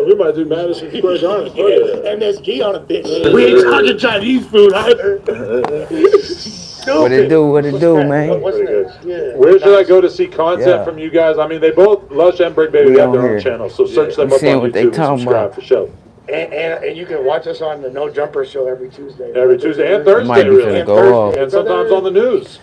We might do Madison Square Garden. MSG on a bitch. We ain't talking Chinese food either. What it do, man? Where should I go to see content from you guys? I mean, they both, Lush and Bricc Baby, have their own channels, so search them up on YouTube and subscribe for show. And you can watch us on the No Jumper show every Tuesday. Every Tuesday and Thursday, really. And sometimes on the news.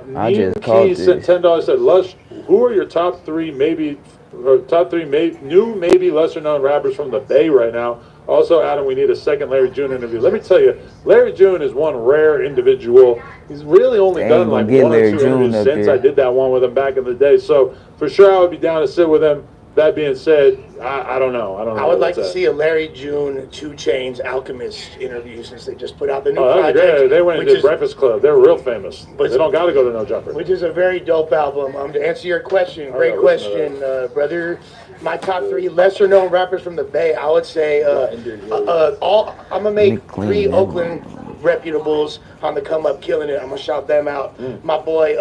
Neem Keys sent $10, said, Lush, who are your top three new, maybe lesser known rappers from the Bay right now? Also, Adam, we need a second Larry June interview. Let me tell you, Larry June is one rare individual. He's really only done like one or two interviews since I did that one with him back in the day. So for sure, I would be down to sit with him. That being said, I don't know. I would like to see a Larry June, 2 Chainz, Alchemist interview since they just put out the new project. They went and did Breakfast Club. They're real famous. But they don't got to go to No Jumper. Which is a very dope album. To answer your question, great question, brother. My top 3 lesser known rappers from the Bay, I would say I'm going to make 3 Oakland reputables on the come up killing it. I'm going to shout them out. My boy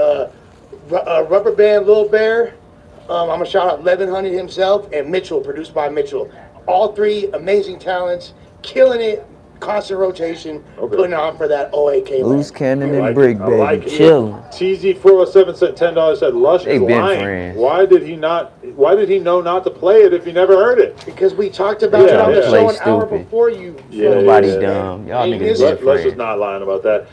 Rubber Band Lil Bear. I'm going to shout out Levin Honey himself and Mitchell, produced by Mitchell. All 3 amazing talents, killing it, constant rotation, putting on for that OAK. Luce, Canon, and Bricc, baby. Chilling. TZ407 sent $10, said, Lush is lying. Friends. Why did he know not to play it if he never heard it? Because we talked about it on the show an hour before you. Nobody dumb. Y'all niggas good Lush is not lying about that.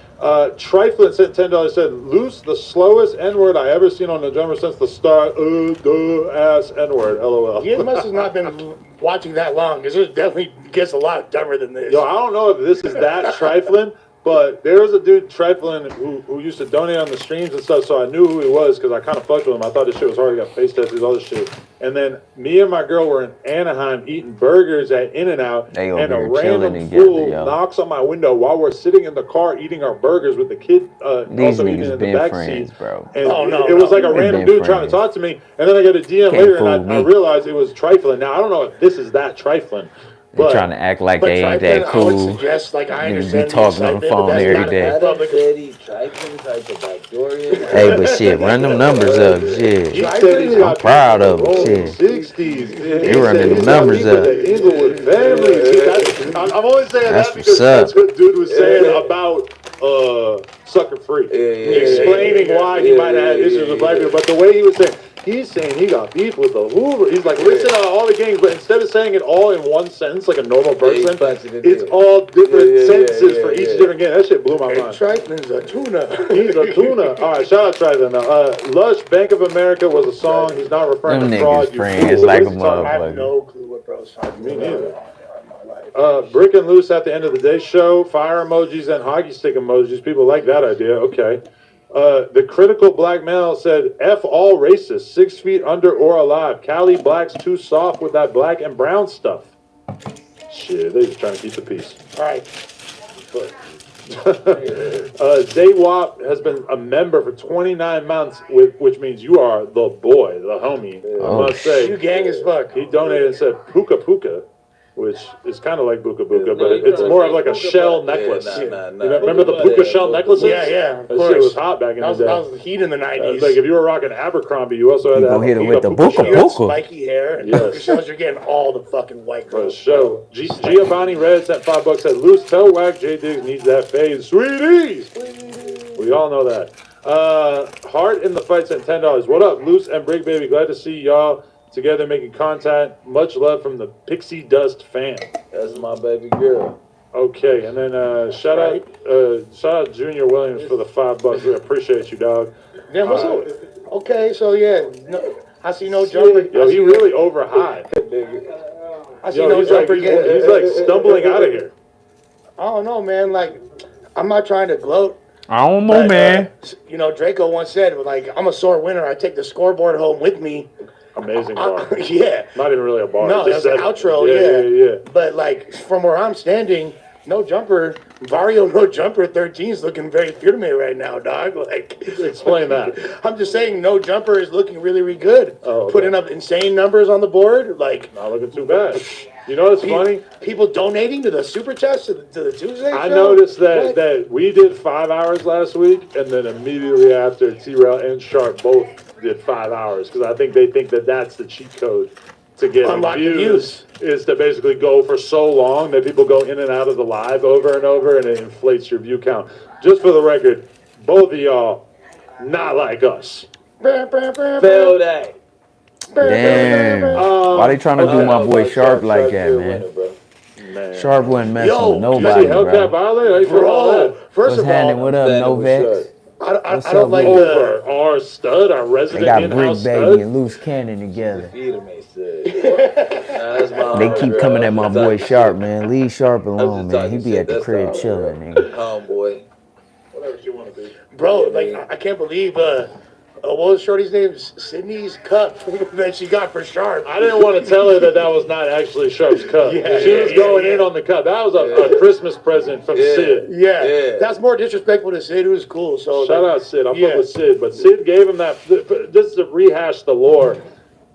Triflin sent $10, said, Luce, the slowest N-word I ever seen on the drummer since the start. Ass N-word, LOL. You must have not been watching that long, because it definitely gets a lot dumber than this. Yo, I don't know if this is that Triflin, but there was a dude, Triflin, who used to donate on the streams and stuff, so I knew who he was because I kind of fucked with him. I thought this shit was hard. He got face tattoos, all this shit. And then me and my girl were in Anaheim eating burgers at In-N-Out, and a random fool knocks on my window while we're sitting in the car eating our burgers with the kid also eating in the back seat. Bro. And it was like a random dude trying to talk to me, and then I got a DM later, and I realized it was Triflin. Now, I don't know if this is that Triflin. They're trying to act like they ain't that cool. I would suggest, like, I understand be talking on the phone every day. Hey, but shit, run them numbers up, shit. I'm proud of them, shit. 60s. They running them numbers up. I'm only saying that because that's what dude was saying about Sucker Free. Explaining why he might have had issues with black people, but the way he was saying, he's saying he got beef with the Hoover. He's like, listen to all the gangs, but instead of saying it all in one sentence like a normal person, it's all different sentences for each different gang. That shit blew my mind. Triflin's a tuna. He's a tuna. All right, shout out Triflin now. Lush, Bank of America was a song. He's not referring to fraud. Friends like a motherfucker. I have no clue what bro's talking about. Me neither. Bricc and Luce at the end of the day show, fire emojis and hockey stick emojis. People like that idea. Okay. The critical black male said, F all racists, 6 feet under or alive. Cali blacks too soft with that black and brown stuff. Shit, they just trying to keep the peace. All right. Zaywap has been a member for 29 months, which means you are the boy, the homie. I must say. You gang as fuck. He donated and said, Puka Puka, which is kind of like Buka Buka, but it's more of like a shell necklace. Remember the Puka shell necklaces? Yeah, of that course. Shit was hot back in the day. That was the heat in the 90s. Like if you were rocking Abercrombie, you also had to have hit it with the Buka Buka. Spiky hair and Puka shells. You're getting all the fucking white girls. Show. Giovanni Red sent $5. Said, Luce, tell Wack J Diggs needs that fade. Sweeties! We all know that. Heart in the Fight sent $10. What up, Luce and Bricc Baby? Glad to see y'all together making content. Much love from the Pixie Dust fan. That's my baby girl. Okay, and then shout out Junior Williams for the $5. We appreciate you, dog. Yeah, what's up? Okay, so yeah, I see no jumper. Yo, he really over high. I see no jumper. He's like stumbling out of here. I don't know, man. Like, I'm not trying to gloat. I don't know, man. Draco once said, like, I'm a sore winner. I take the scoreboard home with me. Amazing bar. Yeah. Not even really a bar. No, that's an outro, yeah. But, like, from where I'm standing, no jumper, Vario no jumper 13 is looking very firme right now, dog. Like, explain that. I'm just saying no jumper is looking really, really good. Oh, okay. Putting up insane numbers on the board. Like, not looking too bad. You know what's funny? People donating to the super chats to the Tuesday show? I noticed that we did 5 hours last week, and then immediately after, T-Rail and Sharp both did 5 hours, because I think they think that that's the cheat code to get Unlock the views is to basically go for so long that people go in and out of the live over and over, and it inflates your view count. Just for the record, both of y'all not like us. Fail that. Damn. Why they trying to do my boy Sharp like that, man? Sharp wasn't messing with nobody, bro. Bro, first of all, what up, Novex? I don't like over our stud, our resident They got in-house Bricc, baby, stud. and Luce Canon together. They They keep coming at my boy Sharp, man. Leave Sharp alone, man. He be at the crib chilling, nigga. Homeboy. Whatever she want to be. Bro, like I can't believe what was Shorty's name? Sydney's cup that she got for Sharp. I didn't want to tell her that was not actually Sharp's cup. She was going in on the cup. That was a Christmas present from Sid. Yeah, that's more disrespectful to Sid, who's cool. So shout out Sid. I'm with Sid, but Sid gave him that. Just to rehash the lore,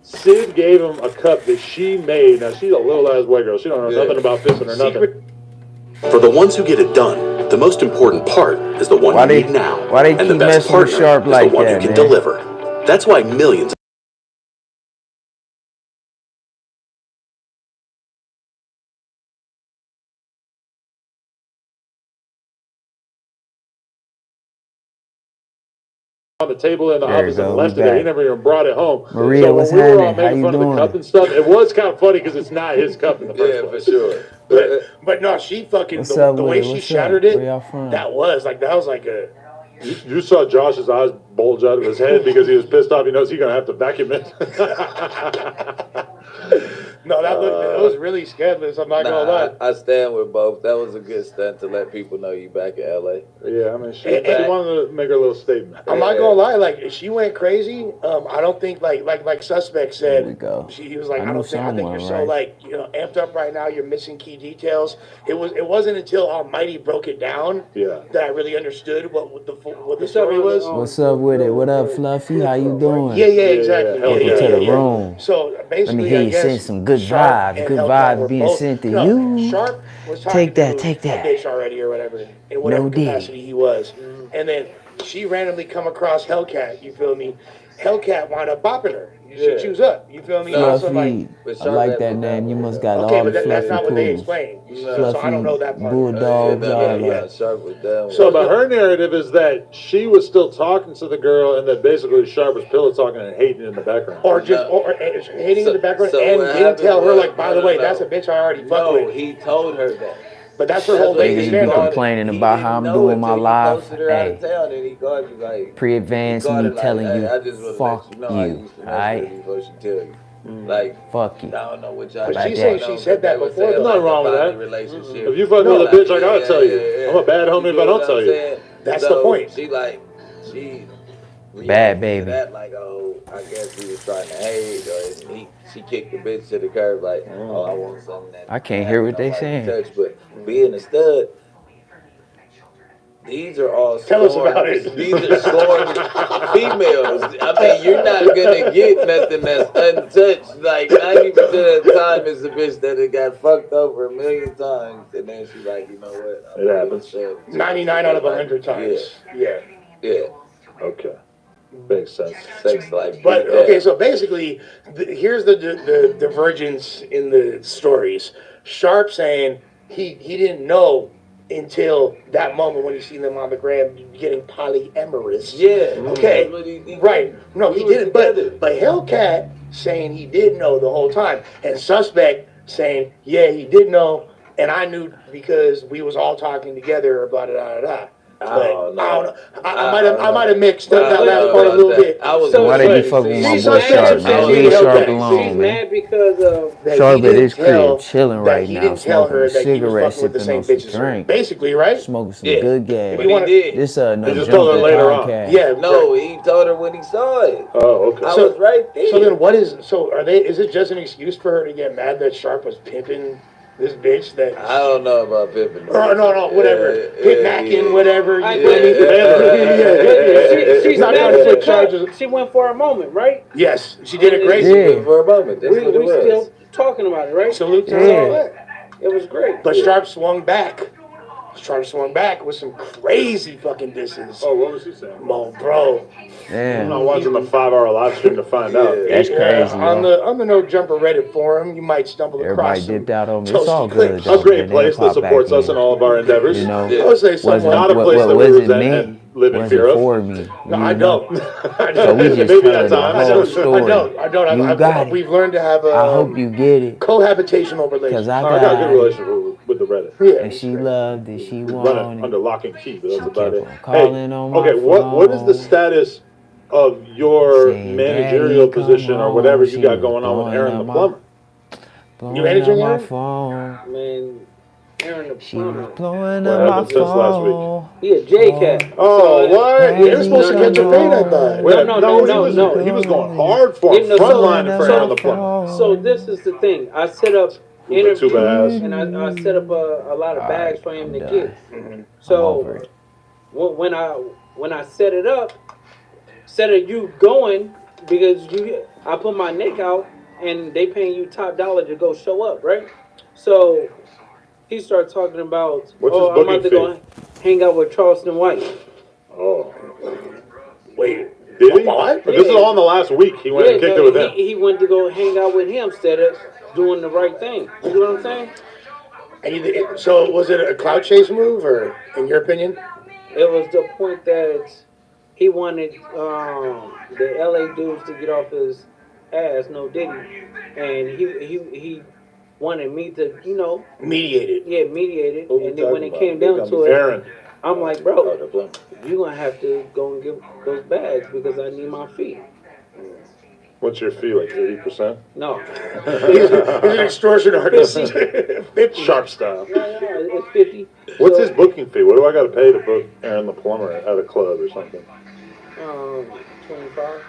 Sid gave him a cup that she made. Now she's a little ass white girl. She don't know nothing about fishing or nothing. For the ones who get it done, the most important part is the one you need now. Why they and the keep best messing with partner Sharp is like the one that, who can man? deliver. That's why millions On the table in the There you office go, and we left it there. He back. never even brought it home. Maria, so what's when we were all happening? How making you fun of the doing? cup and stuff, it was kind of funny because it's not his cup in the first place. For sure. But no, she fucking What's the up way with it? she What's shattered up? it. Where y'all from? That was like a. You saw Josh's eyes bulge out of his head because he was pissed off. He knows he's gonna have to vacuum it. No, that was really scandalous. I'm not gonna lie. I stand with both. That was a good stunt to let people know you back in LA. Yeah, I mean, she wanted to make her little statement. I'm not gonna lie, like she went crazy. I don't think like Suspect said. Here we go. He was like, I I think you're so like amped up right now. You're missing key details. It wasn't until Almighty broke it down that I really understood what the story was. What's up with it? What up, Fluffy? How you doing? Yeah, exactly. Welcome to the room. So basically, Let me hear you send some good vibes. Good vibes being sent to you. Sharp was talking Take to that. a bitch already or whatever, in whatever capacity he was. And then she randomly come across Hellcat, you feel me? Hellcat wound up bopping her. She chews up, you feel me? Fluffy, I like that name. You must got all the but that's not what they poodles. explained. So Fluffy, I don't know that part. bulldogs, Sharp was down. So, but her narrative is that she was still talking to the girl, and that basically Sharp was pillow talking and hating in the background, or hating in the background, and didn't tell her like, by the way, that's a bitch I already fucked with. He told her that. But that's her whole Niggas latest be standard. complaining about how I'm doing my life. Hey, Hey, pre-advance me telling you, I just wanna fuck let you know I you, used to mess alright? with you before she tell you. Like, Fuck you. I don't know what y'all. But she said she said that before. There's nothing wrong with that. Relationship. If you fuck with a bitch, I gotta tell you. I'm a bad homie if I don't tell you. That's the point. She Bad baby. That like, oh, I guess he was trying to hate, or she kicked the bitch to the curb like, oh, I want something that. I can't hear what they saying. Touch, but being a stud, these are all Tell us about it. These are scorned females. I mean, you're not gonna get nothing that's untouched. Like 90% of the time, it's a bitch that it got fucked over a million times, and then she's like, you know what? It happens. 99 out of 100 times. Yeah. Okay. Makes sense. Sex life. But okay, so basically, here's the divergence in the stories. Sharp saying he didn't know until that moment when he seen them on the gram getting polyamorous. Yeah. Okay. Right. No, he didn't. together. But Hellcat saying he did know the whole time, and Suspect saying, yeah, he did know, and I knew because we was all talking together. Blah blah blah blah. But I don't know. I might have mixed up that last part a little bit. Why they be fucking with my boy Sharp, man? Leave Sharp alone, She's man. mad because of Sharp at his crib, chilling right he now, didn't tell smoking her a that he was cigarette, fucking with the sipping same on some bitches. drink, Basically, right? smoking some good gas. But he did. This no just told her junkie later on. podcast. Yeah. No, he told her when he saw it. Oh, okay. I was right there. So then, what is? So are they? Is it just an excuse for her to get mad that Sharp was pimping this bitch? That I don't know about pimping. or no, whatever, pit-macking, whatever. You she's not mad trying to put because charges. she went for a moment, right? Yes, she did a great. Yeah. For a moment. That's We what it was. still talking about it, right? Salute to Yeah. all that. It was great. But Sharp swung back. Charles swung back with some crazy fucking disses. Oh, what was he saying? Mo, bro. Yeah. I'm not watching the 5-hour live stream to find out. That's crazy, on yo. the No Jumper Reddit forum, you might stumble Everybody across some dipped out on me. It's all toasty good, clips. though. A great Then place they'll that pop back supports us in. in all of our endeavors. You know, I would say someone. Not a place that we wasn't resent me. and live in Wasn't fear of. for me. No, you I know? don't. So we just Maybe telling at the times. whole story. I don't. You got it. We've learned to have a I hope you get it. cohabitational Cause relationship. I I got a good got it. relationship with the Reddit. Yeah. And she loved it. She We run it wanted under it. lock and key, but that's She about kept it. on calling on my Okay, what is the phone. status of your Saying, managerial "Daddy, come position or whatever home." you She got was going on with blowing Aaron up the my- plumber? Blowing managing up my her? phone. Man, Aaron the She was plumber. blowing What up my happened since last week? phone. He a J-Cat. Oh, what? They're supposed to catch a fade, I thought. Wait, No. he was going hard for Yeah, him, no, front so- lining for Aaron the plumber. So this is the thing. I set up Who put two interviews bags? and I set up a lot of bags for him to get. I'm So over it. when I set it up, instead of you going because I put my neck out and they paying you top dollar to go show up, right? So he started talking about, What's his I'm about to booking go hang out with Charleston White. Oh, Wait, did he? what? But this is all in the last week. He went and kicked it with him. He went to go hang out with him instead of doing the right thing. You know what I'm saying? And so was it a cloud chase move, or in your opinion? It was the point that he wanted the LA dudes to get off his ass, no Diddy, and he wanted me to, Mediated. mediate it. Who we And then when talking it came about? down to it, Aaron. I'm like, bro, you're gonna have to go and get those bags because I need my fee. What's your fee, like 80%? No, He's an extortion artist. 50. Sharp style. it's 50. What's So, his booking fee? What do I got to pay to book Aaron the plumber at a club or something? 25.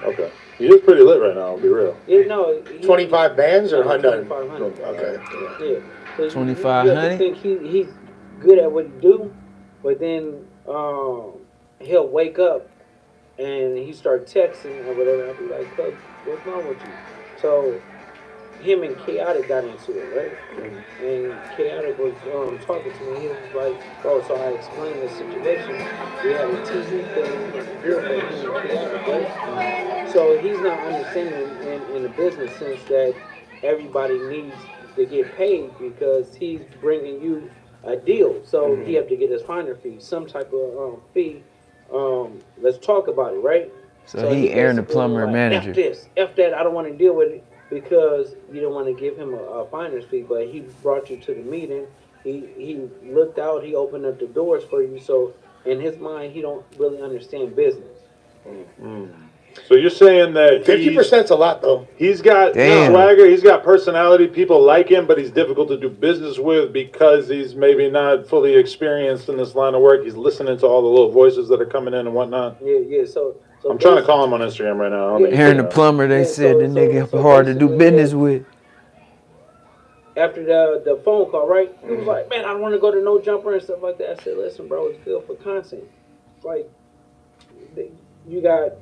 Okay. He is pretty lit right now, I'll be real. Yeah, no. 25 bands or 100? 2,500. Okay. Yeah. So 2,500? I think he's good at what he do, but then he'll wake up and he start texting or whatever. I'll be like, "Cuz, what's wrong with you?" So him and Chaotic got into it, right? And Chaotic was talking to me. He was like, "Oh, so I explained the situation. We had a TV thing for him and Chaotic, right?" So he's not understanding in the business sense that everybody needs to get paid because he's bringing you a deal. So he have to get his finder fee, some type of fee. Let's talk about it, right? So he Aaron the basically plumber like, manager. F this, F that. I don't want to deal with it because you don't want to give him a finder's fee. But he brought you to the meeting. He looked out. He opened up the doors for you. So in his mind, he don't really understand business. So you're saying that 50%'s a lot, though. he's got Damn. swagger, he's got personality, people like him, but he's difficult to do business with because he's maybe not fully experienced in this line of work. He's listening to all the little voices that are coming in and whatnot. Yeah. So I'm trying to call him on Instagram right now. I don't think Aaron the he's, plumber, they Yeah, said the so nigga hard to do basically, business with. after the phone call, right? He was like, "Man, I don't want to go to No Jumper and stuff like that." I said, "Listen, bro, it's good for content. Like, you got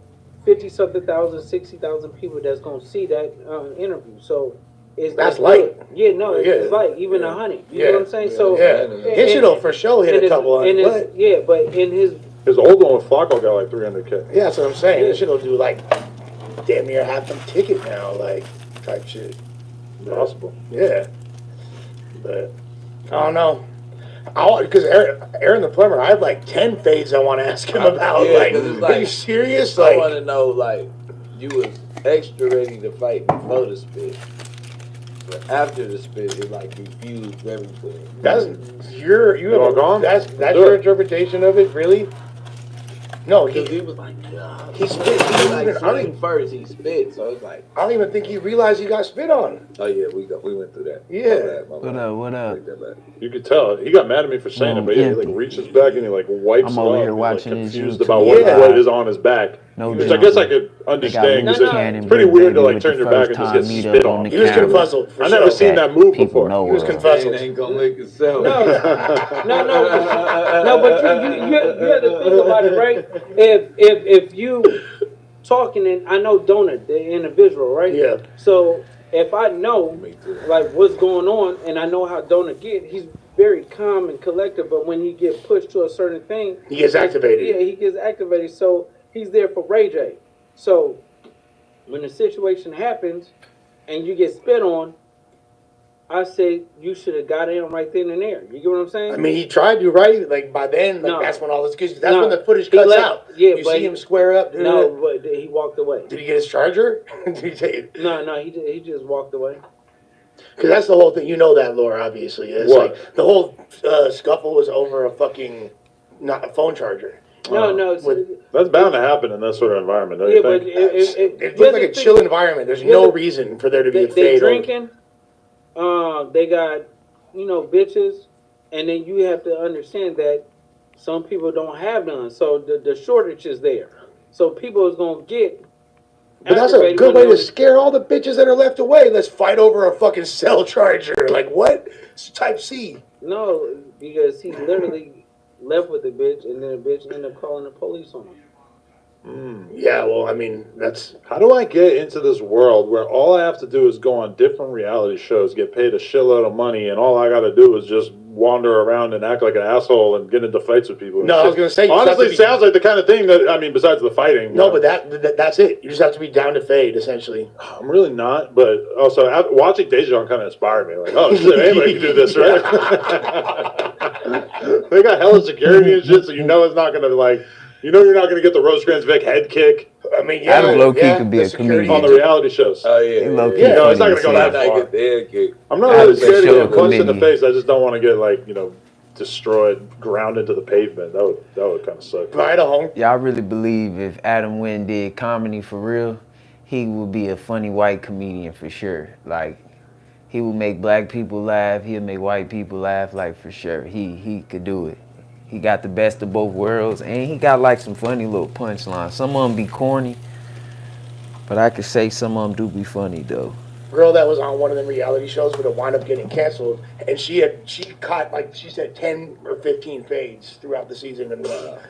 50-something thousand, 60,000 people that's gonna see that interview. So That's good. light. Yeah, no, it's Yeah. light, even 100. You Yeah. know what I'm saying? So Yeah. Digital for sure hit a couple on it. Yeah, but in his his old one with Flacco got like 300K. Yeah, that's what I'm saying. This shit'll do like damn near half the ticket now, like type shit. Possible. Yeah. But I don't know. Because Aaron the plumber, I have like 10 fades I want to ask him about. Yeah, like, 'cause it's are you like, serious? I Like, want to know, like, you was extra ready to fight before the spit. But after the spit, it like refused everything. that's you all have gone? that's Let's do your it. interpretation of it, really? No, Because he he was like, God. he spit. He like I don't swing first, he spit. So it's like, don't even think he realized he got spit on. oh yeah, we went through that. Yeah. What up? Take that back. You could tell. He got mad at me for saying it, but yeah, he like reaches back and he like wipes I'm it over off. here He's, watching like, his confused YouTube about live. what is on his back. No Which I guess I could They got understand Luce, because Canon, it's pretty Bricc, weird to baby, like with turn the your back first and just time get meet spit up on on. the He was camera. confuzzled. For I sure. never seen that move People before. know He was her. confuzzled. Ain't gonna lick himself. no, but you have to think about it, right? If you talking and I know Donut, the individual, right? Yeah. So if I know Me too. like what's going on and I know how Donut get, he's very calm and collected, but when he get pushed to a certain thing, He gets activated. Yeah, he gets activated. So he's there for Ray J. So when the situation happens and you get spit on, I say you should have got in right then and there. You get what I'm saying? I mean, he tried to, right? Like by then, like that's when all this, because that's when the footage cuts out. Yeah, you see him square up. No, but he walked away. Did he get his charger? Did he take it? No, he just walked away. Because that's the whole thing. You know that lore, obviously. It's like the whole scuffle was over a fucking not a phone charger. No. That's bound to happen in this sort of environment, don't you think? It looks like a chill environment. There's no reason for there to be a fade. They drinking. They got, bitches, and then you have to understand that some people don't have none. So the shortage is there. So people is gonna get. But that's a good way to scare all the bitches that are left away. Let's fight over a fucking cell charger. Like what? It's Type C. No, because he literally left with the bitch, and then the bitch ended up calling the police on him. Yeah, well, I mean, that's... How do I get into this world where all I have to do is go on different reality shows, get paid a shitload of money, and all I got to do is just wander around and act like an asshole and get into fights with people? No, I was going to say... Honestly, sounds like the kind of thing that, I mean, besides the fighting. No, but that's it. You just have to be down to fade, essentially. I'm really not, but also watching Dejan kind of inspired me. Like, oh, shit, anybody can do this, right? They got hella security and shit, so you know it's not going to, like... You know you're not going to get the Rosecrans Vic head kick. I mean, Adam low-key could be a comedian. On the reality shows. Oh, yeah. Low-key No, it's not going to go that far. I'm not really scared to get punched in the face. I just don't want to get, like, destroyed, ground into the pavement. That would kind of suck. Right home. Yeah, I really believe if Adam Wynn did comedy for real, he would be a funny white comedian for sure. Like, he would make black people laugh. He'll make white people laugh, like, for sure. He could do it. He got the best of both worlds, and he got like some funny little punchlines. Some of them be corny, but I could say some of them do be funny though. Girl that was on one of them reality shows would have wound up getting canceled, and she caught, like she said, 10 or 15 fades throughout the season, and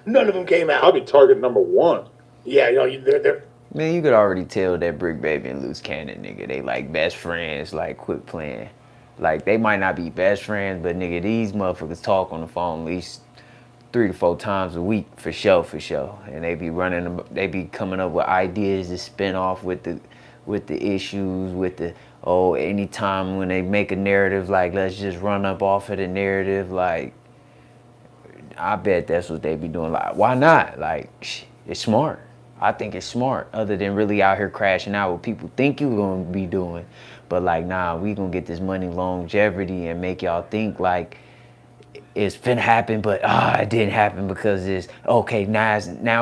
none of them came out. I'll be target number one. Yeah, they're Man, you could already tell that Bricc Baby and Luce Canon, nigga, they like best friends, like quit playing. Like they might not be best friends, but nigga, these motherfuckers talk on the phone at least 3 to 4 times a week for sure. And they be coming up with ideas to spin off with the issues, anytime when they make a narrative, like let's just run up off of the narrative, like I bet that's what they be doing. Like, why not? Like, it's smart. I think it's smart, other than really out here crashing out what people think you're gonna be doing. But like, nah, we gonna get this money longevity and make y'all think like it's finna happen, but it didn't happen because it's okay. Now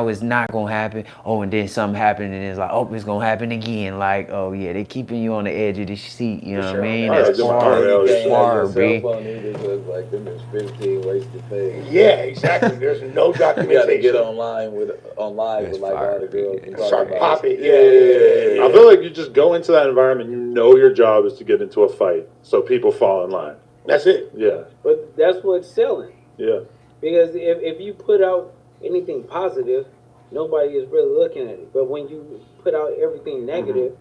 it's not gonna happen. Oh, and then something happened, and it's like, oh, it's gonna happen again. Like, oh yeah, they keeping you on the edge of the seat. You know what I mean? That's smart, B. Like them is 15 wasted things. Yeah, exactly. There's no documentation. You gotta get online with like all the girls. Start popping. Yeah. I feel like you just go into that environment. You know your job is to get into a fight, so people fall in line. That's it. Yeah. But that's what's selling. Yeah. Because if you put out anything positive, nobody is really looking at it. But when you put out everything negative,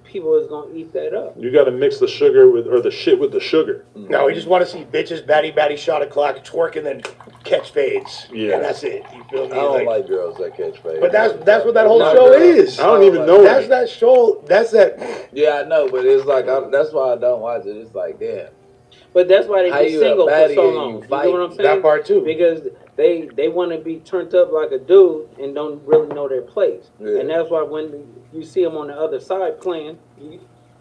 people is gonna eat that up. You got to mix the sugar or the shit with the sugar. No, we just want to see bitches batty shot o'clock twerk and then catch fades. Yeah. And that's it. You feel me? I don't like girls that catch fades. But that's what that whole show is. I don't even know. That's that show. That's that. Yeah, I know, but it's like that's why I don't watch it. It's like, damn. But that's why they be single for so long. You know what I'm saying? That part too. Because they want to be turned up like a dude and don't really know their place. Yeah. And that's why when you see them on the other side playing,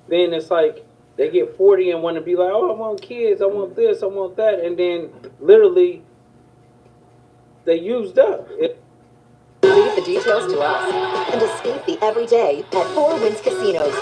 then it's like they get 40 and want to be like, oh, I want kids, I want this, I want that. And then literally they used up. Leave the details to us and escape the everyday at Four Winds Casinos.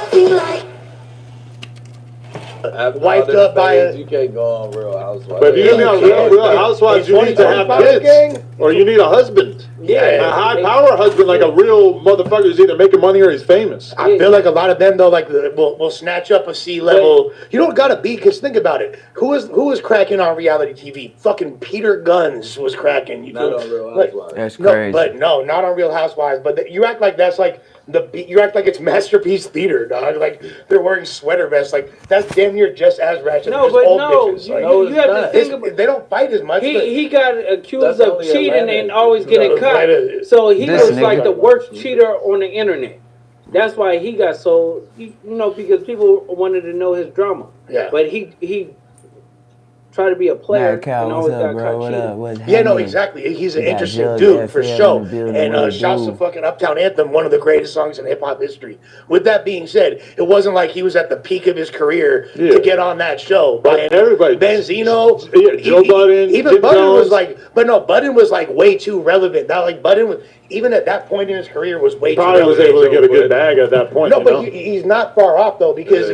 Wiped up by you can't go on Real Housewives. But if you're gonna be on Real Housewives, you need to have kids. Or you need a husband. Yeah. A high power husband, like a real motherfucker who's either making money or he's famous. I feel like a lot of them though, like will snatch up a C-level. You don't gotta be, because think about it. Who was cracking on reality TV? Fucking Peter Guns was cracking. You Not feel, on Real like, Housewives. That's no, crazy. but no, not on Real Housewives. But you act like that's like you act like it's Masterpiece Theater, dog. Like they're wearing sweater vests. Like that's damn near just as ratchet. No, as but old no, bitches. you, Like, you, you have to it's- think about. they don't fight as much. He got accused That's of only cheating Atlanta. and always getting No, caught. Atlanta- So he This was like nigga- the worst cheater on the internet. That's why he got so, because people wanted to know his drama. Yeah. But he tried to be a player Mad Cow, and what's always up, got bro? caught What cheating. up? What's Yeah, no, happening? exactly. He's an We got interesting Jug dude for FL sure. in the building. And What it shouts do? to fucking Uptown Anthem, one of the greatest songs in hip hop history. With that being said, it wasn't like he was at the peak of his career Yeah. to get on that show. But everybody- Benzino, Yeah, Joe Budden, even Jim Budden Jones. was like, but no, Budden was like way too relevant. Not like Budden was, even at that point in his career, was way too Probably was relevant. able to get a good bag at that point. No, you but know? he's not far off though, because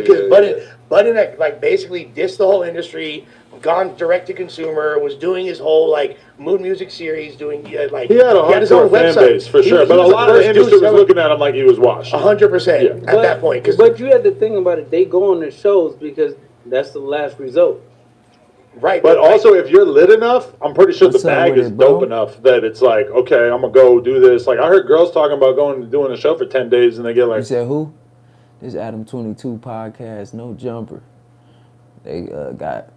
Budden had, like basically dissed the whole industry, gone direct to consumer, was doing his whole like mood music series, doing like He had a his own hardcore fan website. base for He- sure, he but a was the lot of the first dude industry was selling- looking at him like he was washed. 100% Yeah. at that point. But you have to think about it. They go on the shows because that's the last result. Right, But also, if you're lit enough, I'm pretty sure What's the up bag with is it, bro? dope enough that it's like, okay, I'm gonna go do this. Like I heard girls talking about going and doing a show for 10 days, and they get You like, said who? This Adam 22 podcast, No Jumper. They got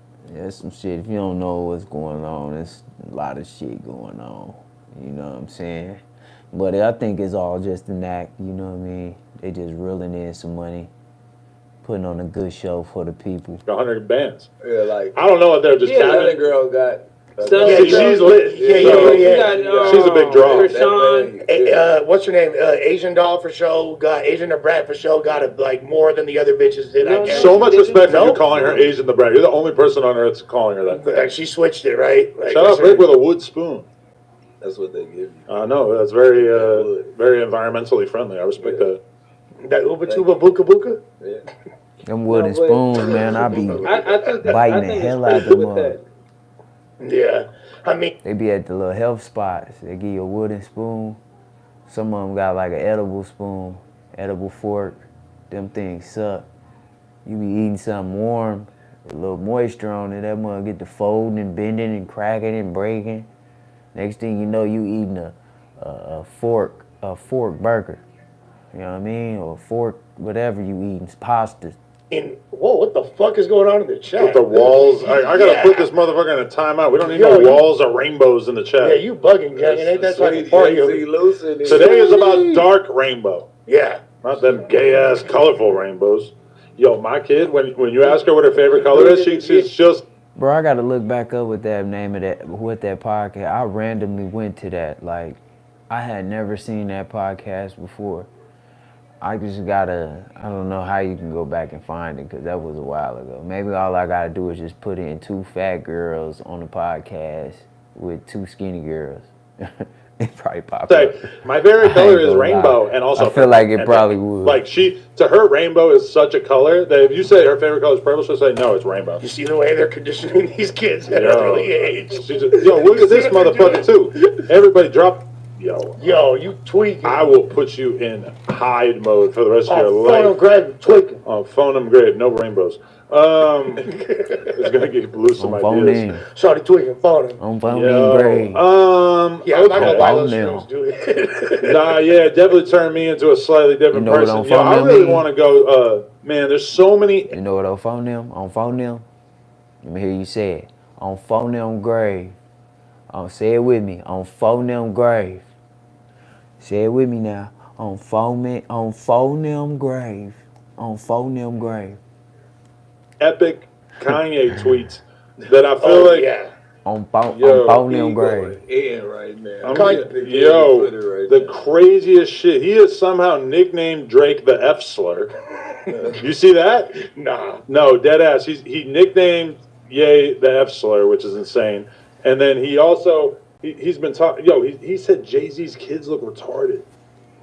some shit. If you don't know what's going on, there's a lot of shit going on. You know what I'm saying? But I think it's all just an act. You know what I mean? They just reeling in some money, putting on a good show for the people. 100 bands. Yeah, like I don't know if they're just Yeah, Southern capping. Girl got. So- Yeah, She's lit. Yeah. She's a big draw. Krishan, what's her name? Asian Doll for show got Asian the Brat for show got like more than the other bitches did. I No, guess. So much respect for you Nope. calling her Asian the Brat. You're the only person on earth calling her that. Like, she switched it, right? Like, Shout out Bricc with a wood spoon. That's what they give you. No, that's very, very environmentally friendly. I respect that. That Uba Tuba Buka Buka. Yeah. Them wooden No, but- spoons, man, I be I think that, biting I the think hell it's out pretty of good them. with that. Yeah, I mean, They be at the little health spots. They give you a wooden spoon. Some of them got like an edible spoon, edible fork. Them things suck. You be eating something warm, a little moisture on it. That mother get to folding and bending and cracking and breaking. Next thing you know, you eating a fork burger. You know what I mean? Or a fork, whatever you eating, pasta. whoa, what the fuck is going on in the chat? With the walls, I gotta Yeah. put this motherfucker in a timeout. We don't need Yo, no you- walls or rainbows in the chat. Yeah, you bugging, Kevin. Ain't that like a party? Luce in Today is about dark rainbow, Yeah. not them gay ass colorful rainbows. Yo, my kid, when you ask her what her favorite color is, she's just Bro, I gotta look back up with that name of that, with that podcast. I randomly went to that. Like, I had never seen that podcast before. I just gotta, I don't know how you can go back and find it because that was a while ago. Maybe all I gotta do is just put in 2 fat girls on the podcast with 2 skinny girls. It probably pop up. say my favorite I color ain't is gonna rainbow, lie. and also I feel like it and probably that- would. Like to her, rainbow is such a color that if you say her favorite color is purple, she'll say no, it's rainbow. You see the way they're conditioning these kids at an Yo, early age. she's just, yo, look at this motherfucker too. Everybody drop. Yo, you tweaking. I will put you in hide mode for the rest of your phone life. grab, tweaking. On phone them grade, no rainbows. It's gonna give Luce some On phone ideas. in. Shorty tweaking, phone him. On phone Yo, in grade. Yeah, I'm not gonna buy phone those now. shoes, dude. Nah, yeah, it definitely turned me into a slightly different You know what person. on Yo, phone I them really mean? want to go. Man, there's so many. You know what on phone them? On phone them? Let me hear you say it. On phone them grave. Say it with me. On phone them grave. Say it with me now. On phone them grave. On phone them grave. Epic Kanye tweets that I feel like. Yeah. On phone Yo, them grave. In right now. The craziest shit. He has somehow nicknamed Drake the F slur. You see that? Nah. No, dead ass. He nicknamed Ye the F slur, which is insane. And then he also he's been talking. Yo, he said Jay-Z's kids look retarded.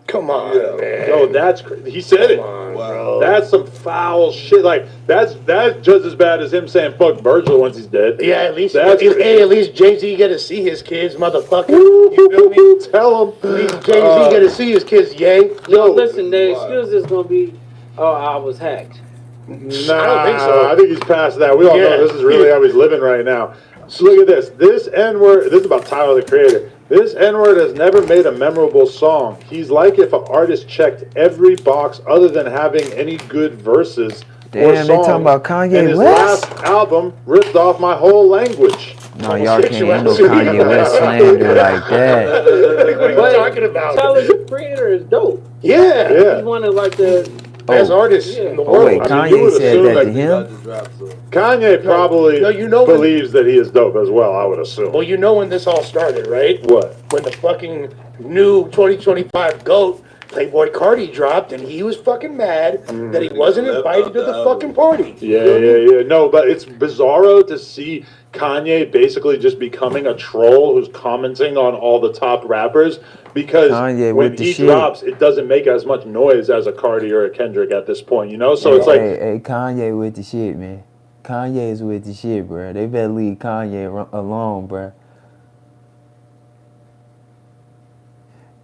Come on, man. Yo, that's crazy. He said it. Come on, Wow. bro. That's some foul shit. Like that's just as bad as him saying "fuck Virgil" once he's dead. Yeah, at least That's hey, at least Jay-Z get to see his kids, motherfucker. You feel me? Tell him. At least Jay-Z get to see his kids, yay. Yo, listen, the excuse is gonna be, oh, I was hacked. Nah, I don't think so. I think he's past that. We all know this is really how he's living right now. So look at this. This N-word, this is about Tyler, the Creator. This N-word has never made a memorable song. He's like if an artist checked every box other than having any good verses or Damn, songs. they talking about Kanye and his West? last album ripped off my whole language. No, y'all can't ain't no Kanye West slander like that. What are you talking about? Tyler, the Creator, is dope. Yeah. He's one of like the Best artists in the Oh world. wait, I mean, you Kanye would said assume that that to him? Kanye probably no, you know when- believes that he is dope as well, I would assume. Well, you know when this all started, right? What? When the fucking new 2025 GOAT, Playboy Cardi, dropped, and he was fucking mad that he wasn't invited to the fucking party. Yeah. No, but it's bizarro to see Kanye basically just becoming a troll who's commenting on all the top rappers because Kanye when with the he shit. drops, it doesn't make as much noise as a Cardi or a Kendrick at this point, you know? So it's like, Hey, Kanye with the shit, man. Kanye is with the shit, bro. They better leave Kanye alone, bro.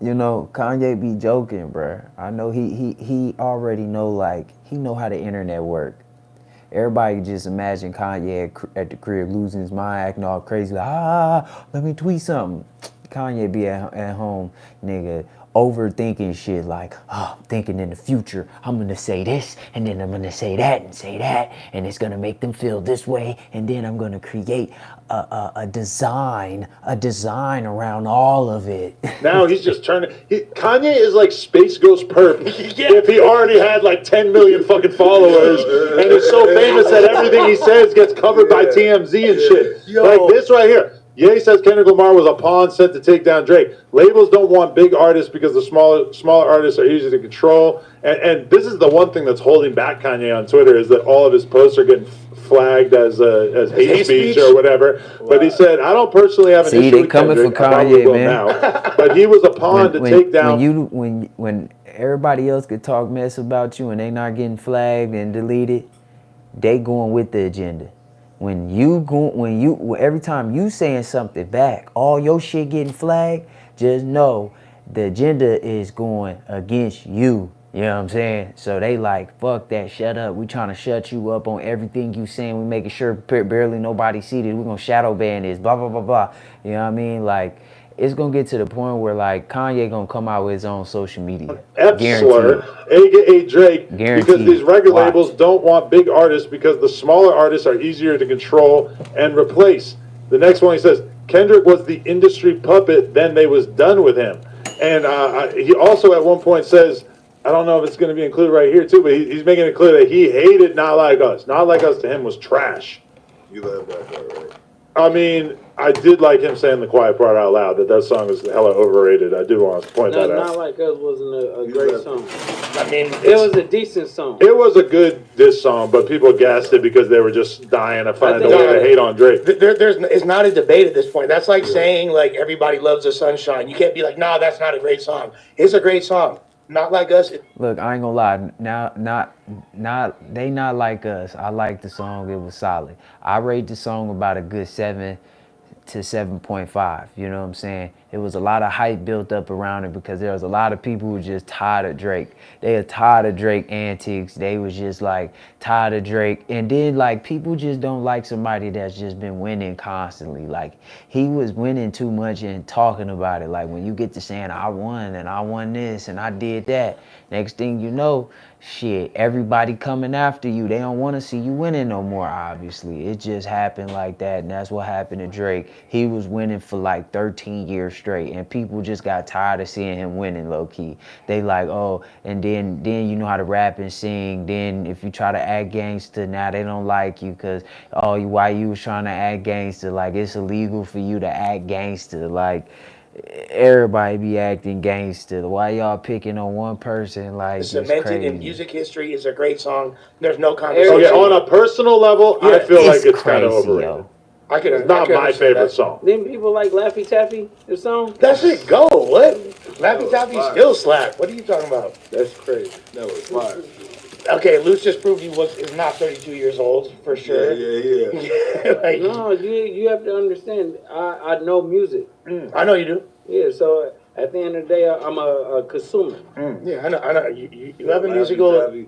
You know, Kanye be joking, bro. I know he already know, like, he know how the internet work. Everybody just imagine Kanye at the crib losing his mind, acting all crazy, like, let me tweet something. Kanye be at home, nigga, overthinking shit, like, thinking in the future, I'm gonna say this, and then I'm gonna say that, and it's gonna make them feel this way, and then I'm gonna create a design around all of it. now he's just turning. Kanye is like Space Ghost Perp if he already had like 10 million fucking followers and he's so famous that everything he says gets covered by TMZ and shit. Like this right here. Ye says Kendrick Lamar was a pawn sent to take down Drake. Labels don't want big artists because the smaller artists are easy to control. And this is the one thing that's holding back Kanye on Twitter is that all of his posts are getting flagged as hate speech or whatever. Wow. But he said, I don't personally have an issue with Kendrick. For Kanye, man. Now. But he was a pawn to take down. When everybody else could talk mess about you and they not getting flagged and deleted, they going with the agenda. Every time you saying something back, all your shit getting flagged, just know the agenda is going against you. You know what I'm saying? So they like, fuck that, shut up. We trying to shut you up on everything you saying. We making sure barely nobody see this. We gonna shadow ban this, blah, blah, blah, blah. You know what I mean? Like, it's gonna get to the point where like Kanye gonna come out with his own social media. F-slur, aka Drake, Guaranteed. because these record labels don't want big artists because the smaller artists are easier to control and replace. The next one he says, Kendrick was the industry puppet, then they was done with him. And he also at one point says, I don't know if it's going to be included right here too, but he's making it clear that he hated Not Like Us. Not Like Us to him was trash. You love that part, right? I mean, I did like him saying the quiet part out loud, that song is hella overrated. I do want to point that out. Not Like Us wasn't a great song. I mean, it was a decent song. It was a good diss song, but people gassed it because they were just dying to find a way to hate on Drake. It's not a debate at this point. That's like saying, like, everybody loves the sunshine. You can't be like, nah, that's not a great song. It's a great song. Not Like Us. Look, I ain't gonna lie. They Not Like Us. I like the song. It was solid. I rate the song about a good 7 to 7.5. You know what I'm saying? It was a lot of hype built up around it because there was a lot of people who were just tired of Drake. They were tired of Drake antics. They was just like tired of Drake. And then like people just don't like somebody that's just been winning constantly. Like he was winning too much and talking about it. Like when you get to saying I won and I won this and I did that, next thing you know, shit, everybody coming after you. They don't want to see you winning no more, obviously. It just happened like that, and that's what happened to Drake. He was winning for like 13 years straight, and people just got tired of seeing him winning low-key. They like, oh, and then you know how to rap and sing. Then if you try to act gangster, now they don't like you because, oh, why you was trying to act gangster? Like, it's illegal for you to act gangster. Like, everybody be acting gangster. Why y'all picking on one person? Like, it's cemented crazy. in music history. Is a great song. There's no conversation. Okay, on a personal level, I feel like it's kind of overrated. Yo. It's not my favorite song. Then people like Laffy Taffy, the song. That shit go. What? Laffy Taffy still slap. What are you talking about? That's crazy. That was fire. Okay, Luce just proved is not 32 years old for sure. Yeah. Like, No, you have to understand. I know music. I know you do. Yeah, so at the end of the day, I'm a consumer. Yeah, I know. You have a musical.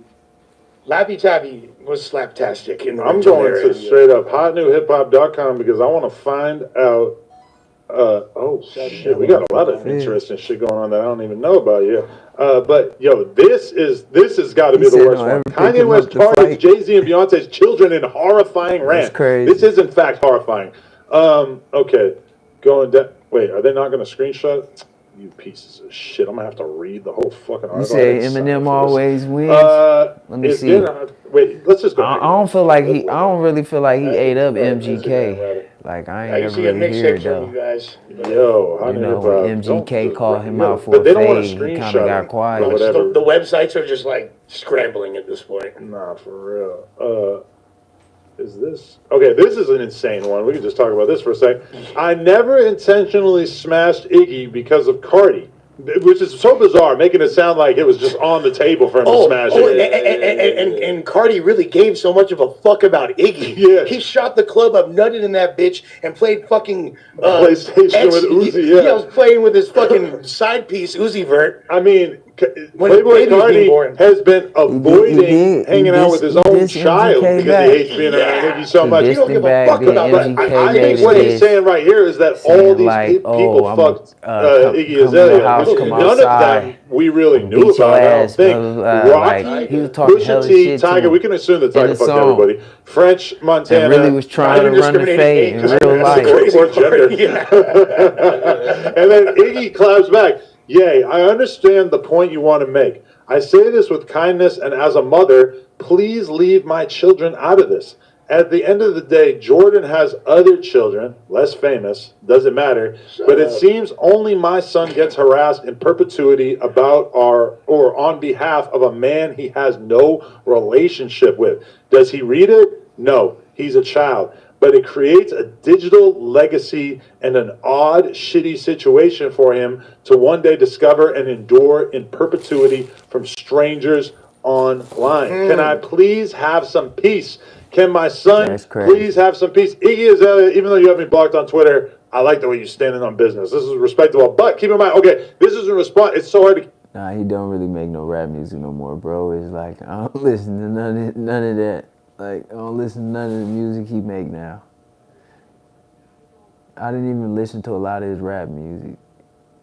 Laffy Taffy was slaptastic. I'm going to straight up hotnewhiphop.com because I want to find out. Oh shit, we got a lot of interesting shit going on that I don't even know about yet. But yo, this has got to be the worst one. Kanye West targets Jay-Z and Beyonce's children in horrifying rant. Crazy. This is in fact horrifying. Okay, going down. Wait, are they not going to screenshot? You pieces of shit! I'm gonna have to read the whole fucking article. You say Eminem always wins. Let me see. Wait, let's just go. I don't feel like he. I don't really feel like he ate up MGK. Like I ain't ever really hear it though. Yo, you know when MGK called him out for a fade, he kind of got quiet. The websites are just like scrambling at this point. Nah, for real. Is this okay? This is an insane one. We can just talk about this for a sec. I never intentionally smashed Iggy because of Cardi, which is so bizarre, making it sound like it was just on the table for him to smash it. And Cardi really gave so much of a fuck about Iggy. Yeah, he shot the club up, nutted in that bitch, and played fucking PlayStation with Uzi. Yeah, I was playing with his fucking side piece Uzi Vert. I mean, Playboy Cardi has been avoiding hanging out with his own child because he hates being around Iggy so much. He don't give a fuck about that. I think what he's saying right here is that all these people fucked Iggy Azalea, which none of them we really knew about. I don't think. Rocky, Pusha T, Tiger. We can assume that Tiger fucked everybody. French Montana really was trying to run the fade in real life. Or gender. And then Iggy claps back. Yay, I understand the point you want to make. I say this with kindness and as a mother, please leave my children out of this. At the end of the day, Jordan has other children, less famous, doesn't matter, but it seems only my son gets harassed in perpetuity about or on behalf of a man he has no relationship with. Does he read it? No, he's a child. But it creates a digital legacy and an odd, shitty situation for him to one day discover and endure in perpetuity from strangers online. Can I please have some peace? Can my son please have some peace? Iggy Azalea, even though you have me blocked on Twitter, I like the way you're standing on business. This is respectable. But keep in mind, okay, this is a response. It's so hard to... Nah, he don't really make no rap music no more, bro. It's like, I don't listen to none of that. Like, I don't listen to none of the music he make now. I didn't even listen to a lot of his rap music.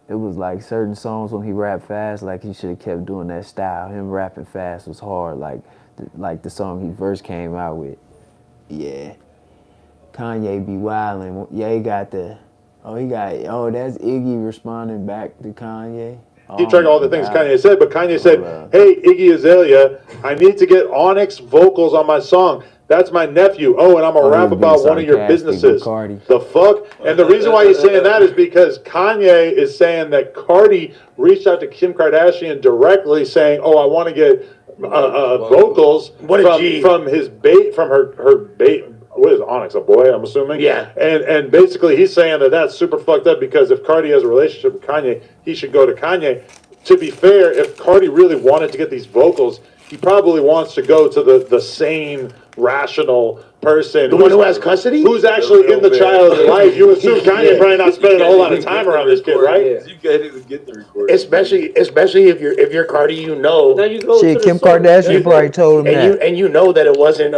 It was like certain songs when he rapped fast, like he should have kept doing that style. Him rapping fast was hard, like the song he first came out with. Yeah. Kanye be wildin'. Yeah, he got that's Iggy responding back to Kanye. Keep track of all the things Kanye said, but Kanye said, hey, Iggy Azalea, I need to get Onyx vocals on my song. That's my nephew. Oh, and I'm going to rap about one of your businesses. The fuck? And the reason why he's saying that is because Kanye is saying that Cardi reached out to Kim Kardashian directly saying, oh, I want to get vocals from her bait. What is Onyx, a boy, I'm assuming? Yeah. And basically he's saying that that's super fucked up because if Cardi has a relationship with Kanye, he should go to Kanye. To be fair, if Cardi really wanted to get these vocals, he probably wants to go to the sane, rational person. The one who has custody? Who's actually in the child's life. You assume Kanye probably not spending a whole lot of time around this kid, right? Yeah. You can't even get the recording. Especially if you're Cardi, you know. Now you go shit, Kim Kardashian probably told him that. And you know that it wasn't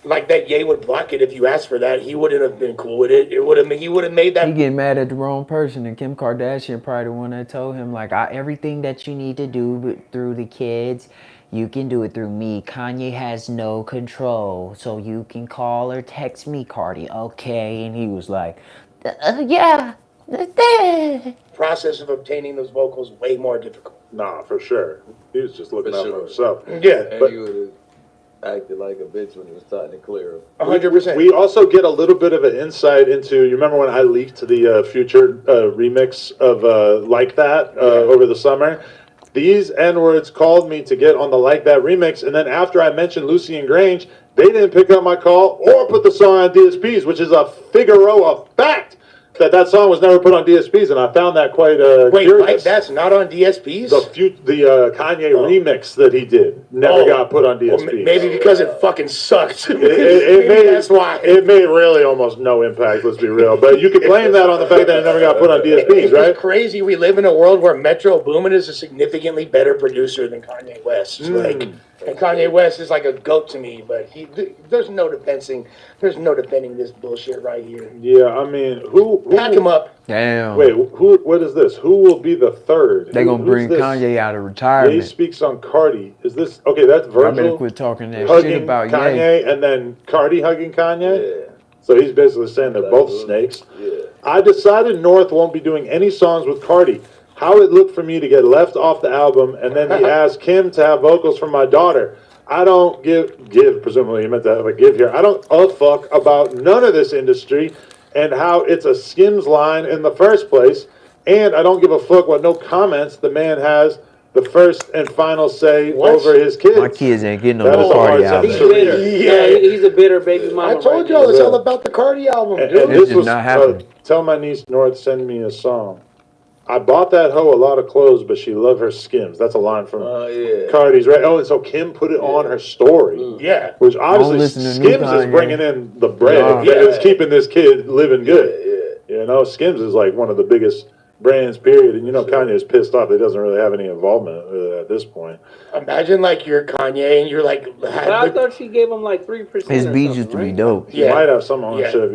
like that. Ye would block it if you asked for that. He wouldn't have been cool with it. He would have made that. He getting mad at the wrong person, and Kim Kardashian probably the one that told him like, everything that you need to do through the kids, you can do it through me. Kanye has no control, so you can call or text me, Cardi. Okay, and he was like, yeah. Process of obtaining those vocals way more difficult. Nah, for sure. He was just looking out for himself. Yeah, and he would have acted like a bitch when he was trying to clear him. 100%. We also get a little bit of an insight into. You remember when I leaked the Future remix of Like That over the summer? These N-words called me to get on the Like That remix, and then after I mentioned Lucy and Grange, they didn't pick up my call or put the song on DSPs, which is a Figaro of fact that song was never put on DSPs, and I found that quite curious. Wait, that's not on DSPs? The Kanye remix that he did never got put on DSPs. Well, maybe because it fucking sucked. That's why. It made really almost no impact, let's be real. But you could blame that on the fact that it never got put on DSPs, right? It's crazy. We live in a world where Metro Boomin is a significantly better producer than Kanye West. And Kanye West is like a goat to me, but there's no defending this bullshit right here. Yeah, I mean, who pack him up? Damn. Wait, what is this? Who will be the third? They gonna bring Kanye out of retirement. Ye speaks on Cardi. Is this okay? That's Virgil. I better quit talking that hugging shit about Kanye, and then Cardi hugging Kanye. Yeah. So he's basically saying they're both snakes. Yeah. I decided North won't be doing any songs with Cardi. How it looked for me to get left off the album, and then he asked Kim to have vocals for my daughter. I don't give, presumably he meant to have a give here. I don't fuck about none of this industry and how it's a Skims line in the first place. And I don't give a fuck what no comments the man has the first and final say over his kids. My kids ain't getting on the Cardi album. He's bitter. Yeah, he's a bitter baby mama. I told y'all it's all about the Cardi album. And this was not happening. Tell my niece North, send me a song. I bought that hoe a lot of clothes, but she loved her Skims. That's a line from Cardi's, right? Oh, and so Kim put it on her story. Yeah. Which obviously Skims is bringing in the bread. It's keeping this kid living good. You know, Skims is like one of the biggest brands, period. And you know, Kanye is pissed off. He doesn't really have any involvement at this point. Imagine like you're Kanye and you're like. But I thought she gave him like 3%. His beats used to be dope. He might have some ownership,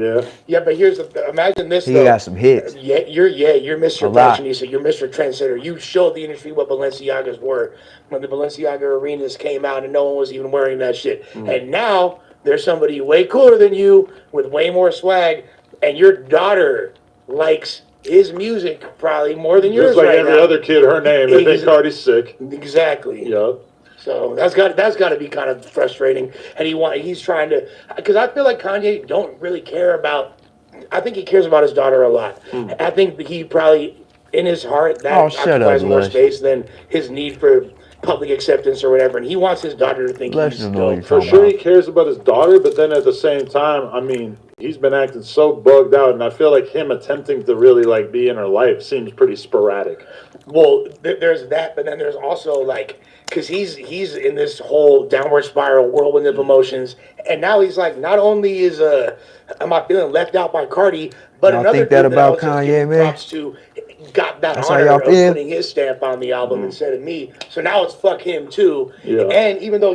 Yeah, but here's the imagine this. He got some hits. You're Mr. Fashionista. You're Mr. Trendsetter. You showed the industry what Balenciagas were when the Balenciaga arenas came out and no one was even wearing that shit. And now there's somebody way cooler than you with way more swag, and your daughter likes his music probably more than yours. Just like every other kid, her name. They think Cardi's sick. Exactly. Yep. So that's got to be kind of frustrating. And he's trying to, because I feel like Kanye don't really care about. I think he cares about his daughter a lot. I think he probably in his heart that occupies more space than his need for public acceptance or whatever, and he wants his daughter to think he's dope. For sure he cares about his daughter, but then at the same time, I mean, he's been acting so bugged out, and I feel like him attempting to really like be in her life seems pretty sporadic. Well, there's that, but then there's also like, because he's in this whole downward spiral whirlwind of emotions, and now he's like, not only am I feeling left out by Cardi, but another think that about Kanye, man. Props to got that honor of putting his stamp on the album instead of me. So now it's fuck him too. Yeah. And even though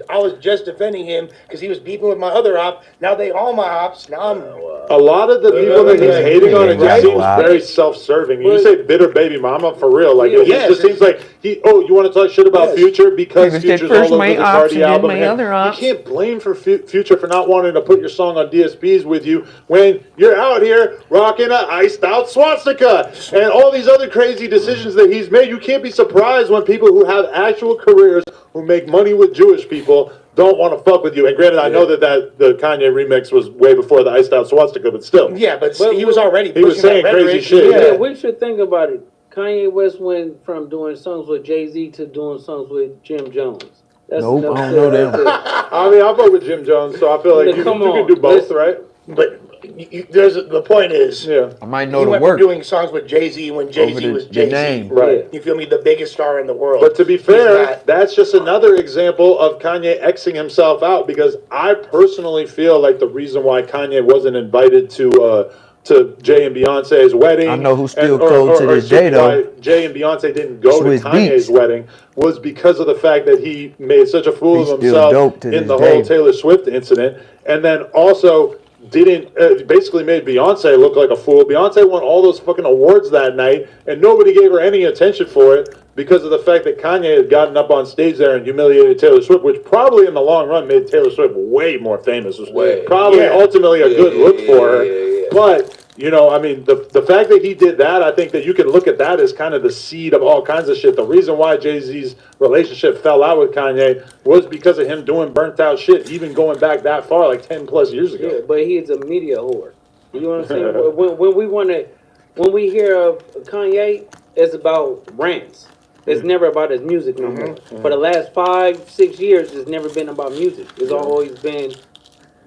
I was just defending him because he was beefing with my other op. Now they all my ops. Now I'm. A lot of the people that he's hating on, it just seems very self-serving. You say bitter baby mama for real. Like it just seems like you want to talk shit about Future because Future's all over the Cardi album. You can't blame Future for not wanting to put your song on DSPs with you when you're out here rocking a iced out swastika and all these other crazy decisions that he's made. You can't be surprised when people who have actual careers, who make money with Jewish people, don't want to fuck with you. And granted, I know that the Kanye remix was way before the iced out swastika, but still. Yeah, but he was already he was saying crazy shit. Yeah, we should think about it. Kanye West went from doing songs with Jay-Z to doing songs with Jim Jones. Nope, I don't know them. I mean, I vote with Jim Jones, so I feel like you can do both, right? But the point is, I might know he the went work. from doing songs with Jay-Z when Jay-Z was Jay-Z. Right. You feel me? The biggest star in the world. But to be fair, that's just another example of Kanye Xing himself out, because I personally feel like the reason why Kanye wasn't invited to Jay and Beyonce's wedding. I know who's still cold to this day, though. Why Jay and Beyonce didn't go to Kanye's wedding was because of the fact that he made such a fool of himself in the whole Taylor Swift incident, and then also didn't basically made Beyonce look like a fool. Beyonce won all those fucking awards that night, and nobody gave her any attention for it because of the fact that Kanye had gotten up on stage there and humiliated Taylor Swift, which probably in the long run made Taylor Swift way more famous. It was probably ultimately a good look for her. But, you know, I mean, the fact that he did that, I think that you can look at that as kind of the seed of all kinds of shit. The reason why Jay-Z's relationship fell out with Kanye was because of him doing burnt out shit, even going back that far, like 10 plus years ago. Yeah, but he's a media whore. You know what I'm saying? when we hear of Kanye, it's about rants. It's never about his music no more. For the last 5-6 years, it's never been about music. It's always been,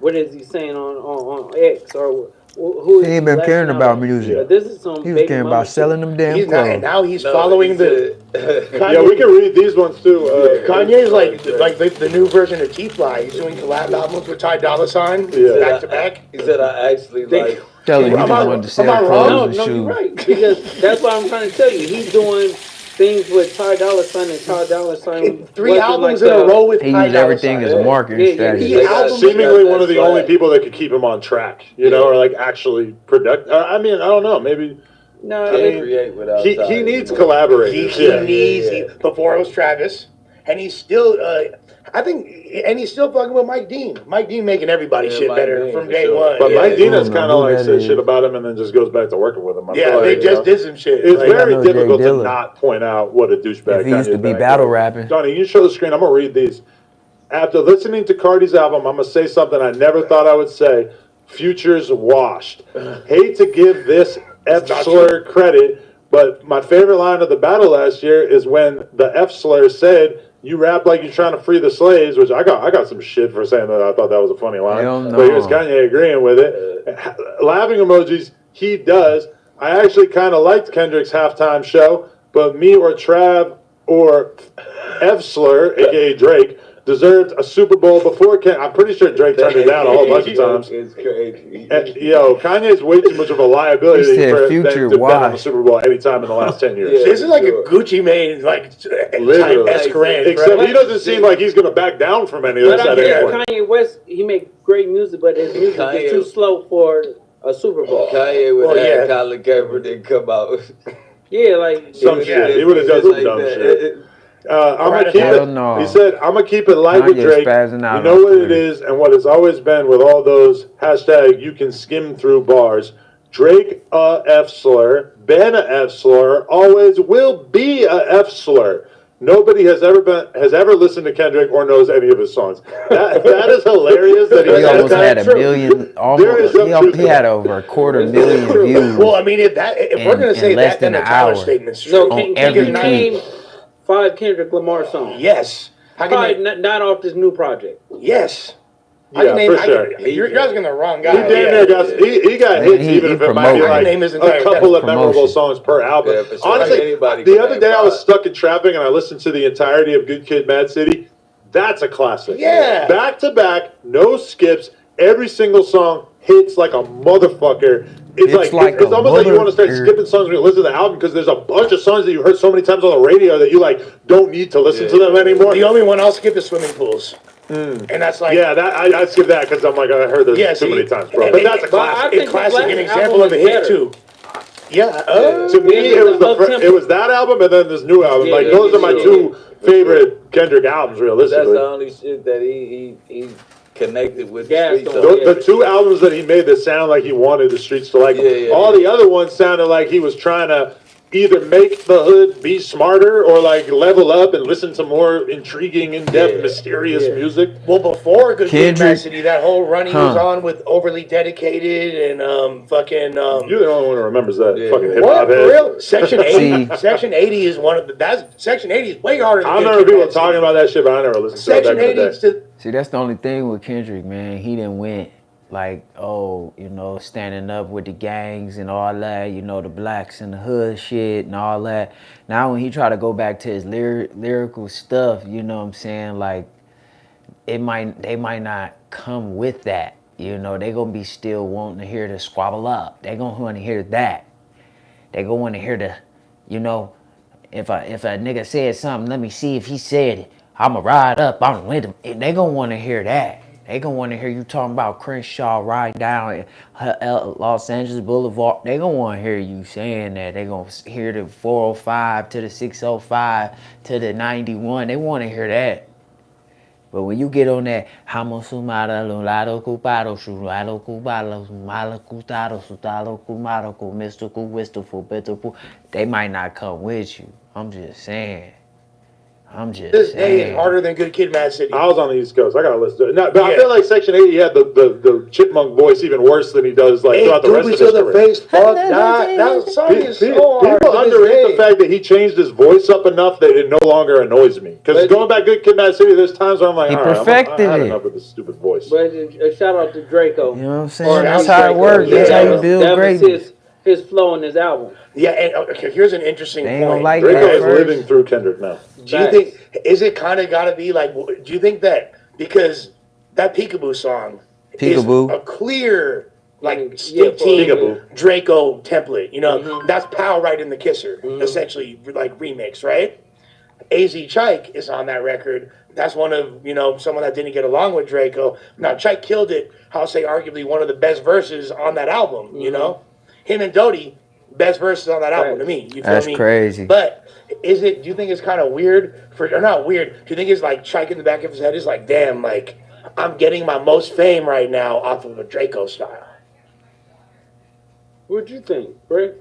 what is he saying on X or who is He ain't been lashing caring out about at? music. But this is some He was baby caring mama about shit. selling them damn He's not, and clothes. now he's following the. Yeah, we can read these ones too. Kanye's like the new version of T-Fly. He's doing collab albums with Ty Dolla $ign back to back. He said I actually like. Tell her you just wanted to sell clothes and No, shoes. you're right. Because that's what I'm trying to tell you. He's doing things with Ty Dolla $ign, and Ty Dolla $ign 3 albums in a row with He Ty used Dolla everything as a $ign. marketing strategy. Seemingly one of the only people that could keep him on track, you know, or like actually product. I mean, I don't know, maybe. No, I mean, create without he needs collaborators. He needs. Before it was Travis, and he's still. I think, and he's still fucking with Mike Dean. Mike Dean making everybody shit Mike better Dean, from for day sure. one. But Mike Dean has I don't kind know of who like that said is. shit about him and then just goes back to working with him. I Yeah, feel they like, just did some shit. It's Like, very I know Jay difficult to Dilla. not point out what a douchebag If he used Kanye to be back battle then. rapping. Johnny, you show the screen. I'm gonna read these. After listening to Cardi's album, I'm gonna say something I never thought I would say. Future's washed. Hate to give this F slur credit, but my favorite line of the battle last year is when the F slur said, "You rap like you're trying to free the slaves," which I got some shit for saying that. I thought that was a funny line. Hell no. But here's Kanye agreeing with it. Laughing emojis, he does. I actually kind of liked Kendrick's halftime show, but me or Trav or F slur, aka Drake, deserved a Super Bowl before I'm pretty sure Drake turned it down a whole bunch of times. It's crazy. And, Kanye's way too much of a liability He said for Future to bet on the washed. Super Bowl anytime in the last 10 years. Yeah. this is like a Gucci Mane like type Literally. escort. Except he doesn't seem like he's going to back down from any of But this I at any hear point. Kanye West, he make great music, but his music Kanye- is too slow for a Super Bowl. Kanye would Well, have yeah. Colin Kaepernick come out. Yeah, like Some shit. He would have done some dumb shit. I'm gonna keep Hell it. no. He said, "I'm gonna keep it light with Kanye's Drake. spazzing out You know on what it Twitter. is, and what it's always been with all those hashtag you can skim through bars. Drake F slur, been a F slur, always will be a F slur. Nobody has ever listened to Kendrick or knows any of his songs. That is hilarious. That He said almost that. had a million, There is some truth he to had that. over a quarter million views. Well, I mean, if we're In- gonna say in less that, then than the an Tyler hour. statement's true. No, on can every you tweet. name 5 Kendrick Lamar songs? Yes. I can Probably name, not off this new project. yes. Yeah, for sure. You're asking the wrong He guy. damn near got he got hits He- even he if it might be promoted. like Name his a entire couple of promotion. memorable songs per album. Yeah, for sure. Honestly, Anybody the can other name day I was 5. stuck in traffic and I listened to the entirety of Good Kid, Mad City. That's a classic. Yeah. Back to back, no skips. Every single song hits like a motherfucker. It's Hits like it's a almost like you want to start mother- skipping songs when you listen to the album because there's a bunch of songs that you heard so many times on the radio that you like don't need to listen to them anymore. The only one I'll skip is swimming pools. And that's like, Yeah, that I skip that because I'm like I heard this too many times, bro. But that's a But I classic. think a classic, his an last example of a album hit is too. Yeah. To me, Yeah, it was up-tempo. it was that album and then this new album. Yeah, Like yeah, those are my yeah, two favorite Kendrick albums, That's realistically. the only shit that he connected with Yeah, the streets. so- on. The two albums that he made that sound like he wanted the streets to like him. Yeah, yeah, All yeah. the other ones sounded like he was trying to either make the hood be smarter or like level up and listen to more intriguing, in-depth, Yeah, mysterious yeah. music. Well, before Good Kid, Kendrick- Mad City, that whole run he was Huh. on with Overly Dedicated and fucking. You're the only one who remembers that Yeah. fucking hip What, hop for head. real? Section 80. See- Section 80 is one of the. Section 80 is way harder than I Good remember Kid, people Mad City. talking about that shit, but I never listened to it Section back in 80 the day. is to. See, that's the only thing with Kendrick, man. He done went like, standing up with the gangs and all that, the blacks in the hood shit and all that. Now when he try to go back to his lyrical stuff, you know what I'm saying? Like, they might not come with that. They gonna be still wanting to hear the squabble up. They gonna want to hear that. They gonna want to hear the, if a nigga said something, let me see if he said it. I'ma ride up on him. They gonna want to hear that. They gonna want to hear you talking about Crenshaw riding down Los Angeles Boulevard. They gonna want to hear you saying that. They gonna hear the 405 to the 605 to the 91. They want to hear that. But when you get on that, mystical, wistful, beautiful, they might not come with you. I'm just saying. I'm just This day is saying. harder than Good Kid, Mad City. I was on the East Coast. I gotta listen to it. No, but I Yeah. feel like Section 8, he had the chipmunk voice even worse than he does like throughout the rest of his to the career. face, fuck that. That song is so hard. People to this underrate day. the fact that he changed his voice up enough that it no longer annoys me. Because going back Good Kid, Mad City, there's times where I'm like, He all right, I perfected had it. enough of this stupid voice. But a shout out to Draco. You know what I'm saying? Or That's not how it Draco. works. That's how you build That was greatness. his flow in his album. Yeah, and okay, here's an interesting They ain't gonna point. like Draco that is first. living through Kendrick now. Do you think, is it kind of got to be like, do you think that, because that Peekaboo song Peekaboo. is a clear, like, Yeah, Stick Team Peekaboo. Draco template, you know, that's Pow Right in the Kisser, essentially, like, remix, right? AZ Chike is on that record. That's one of, you know, someone that didn't get along with Draco. Now, Chike killed it, I'll say arguably one of the best verses on that album, you know? Him and Doty, best verses on that album to me. You feel That's me? crazy. But do you think it's kind of weird or not weird? Do you think it's like Chike in the back of his head is like, damn, like I'm getting my most fame right now off of a Draco style? What'd you think, Bricc?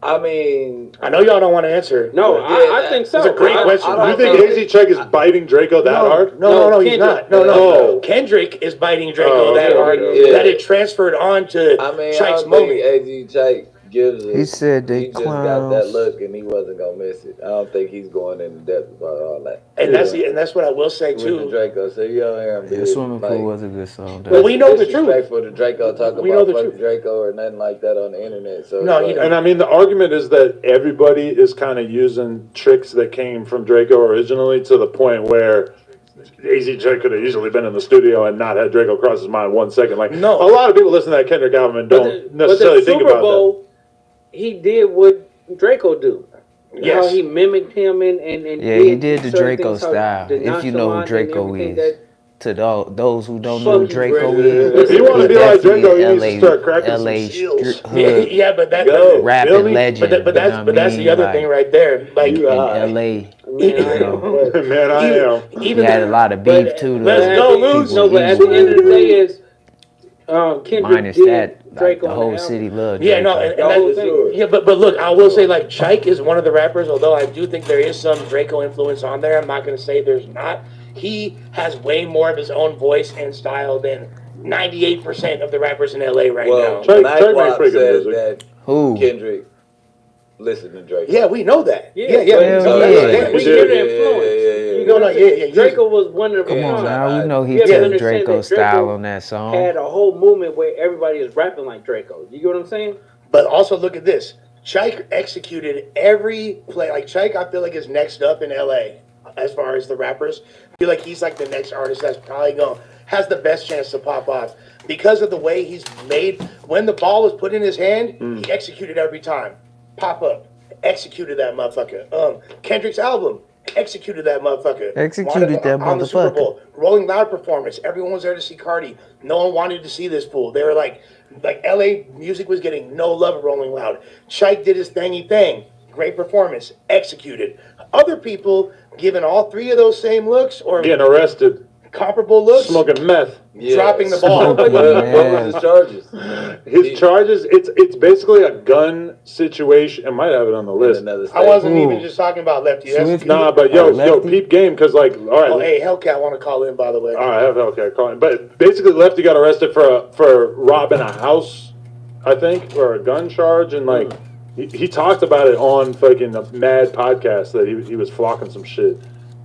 I mean, I know y'all don't want to answer. No, but I think so. It's a great question. I You think AZ Chike is biting Draco that hard? No, he's Kendrick. not. No. Oh. Kendrick is biting Draco Oh, that okay, hard okay. that it transferred on to I mean, I Chike's don't moment. think AZ Chike gives it. He said they he just got that clowns. look and he wasn't gonna miss it. I don't think he's going into depth about all that. And that's what I will say With the too. Draco, so you over here and The be swimming pool like, was a good song. Well, Though. we know the truth. disrespectful to Draco talking We know about the fucking truth. Draco or nothing like that on the internet. So No, it's he like, And I mean, the argument is that everybody is kind of using tricks that came from Draco originally to the point where AZ Chike could have easily been in the studio and not had Draco cross his mind 1 second. Like, No. a lot of people listen to that Kendrick album and don't necessarily think Super about Bowl, he did what Draco do. Yes. How he mimicked him and Yeah, he did the certain Draco things, how style. the If you know who nonchalant Draco and everything is. that- To those who don't know who Fuck you, Draco Bricc. is, If you wanna he's be like definitely Draco, you an need to start cracking some LA skills. hood Yeah, but that Go. Feel rapping me? legend. But that's the other thing right there. Like In LA, Man, I am. he had a lot of beef too. Let's go, Luce. No, but at the end of the day is Kendrick Minus did that, like, Draco the on whole album. city loved Yeah, Draco. no, and The whole that, thing. yeah, but look, I will say like Chike is one of the rappers. Although I do think there is some Draco influence on there, I'm not gonna say there's not. He has way more of his own voice and style than 98% of the rappers in LA right well, now. Chike makes Nightwalk pretty good says music. that Who? Kendrick listened to Draco. Yeah, we know that. Yeah, Yeah. well, So yeah. that's- We Yeah, hear the yeah, influence. yeah. You know No, what I'm yeah, saying? yeah. Draco was one of the Come on first. now, we know he You have to took understand Draco that style Draco on that song. had a whole movement where everybody is rapping like Draco. You get what I'm saying? But also look at this. Chike executed every play. Like Chike, I feel like is next up in LA as far as the rappers. I feel like he's like the next artist that's probably has the best chance to pop off because of the way he's made. When the ball was put in his hand, he executed every time. Pop up, executed that motherfucker. Kendrick's album, executed that motherfucker. Executed that on the Super motherfucker. Bowl. Rolling Loud performance. Everyone was there to see Cardi. No one wanted to see this fool. They were like LA music was getting no love at Rolling Loud. Chike did his thingy thing. Great performance. Executed. Other people given all three of those same looks or Getting arrested, comparable looks, smoking meth. dropping the ball. What was his charges? His charges, it's basically a gun situation. I might have it on the list. Another I wasn't Ooh. even just talking about Lefty. That's, Nah, but yo, Lefty? peep game, because like, all right. oh, hey, Hellcat want to call in, by the way. All right, I have Hellcat calling. But basically, Lefty got arrested for robbing a house, I think, or a gun charge, and like he talked about it on fucking a Mad podcast that he was flocking some shit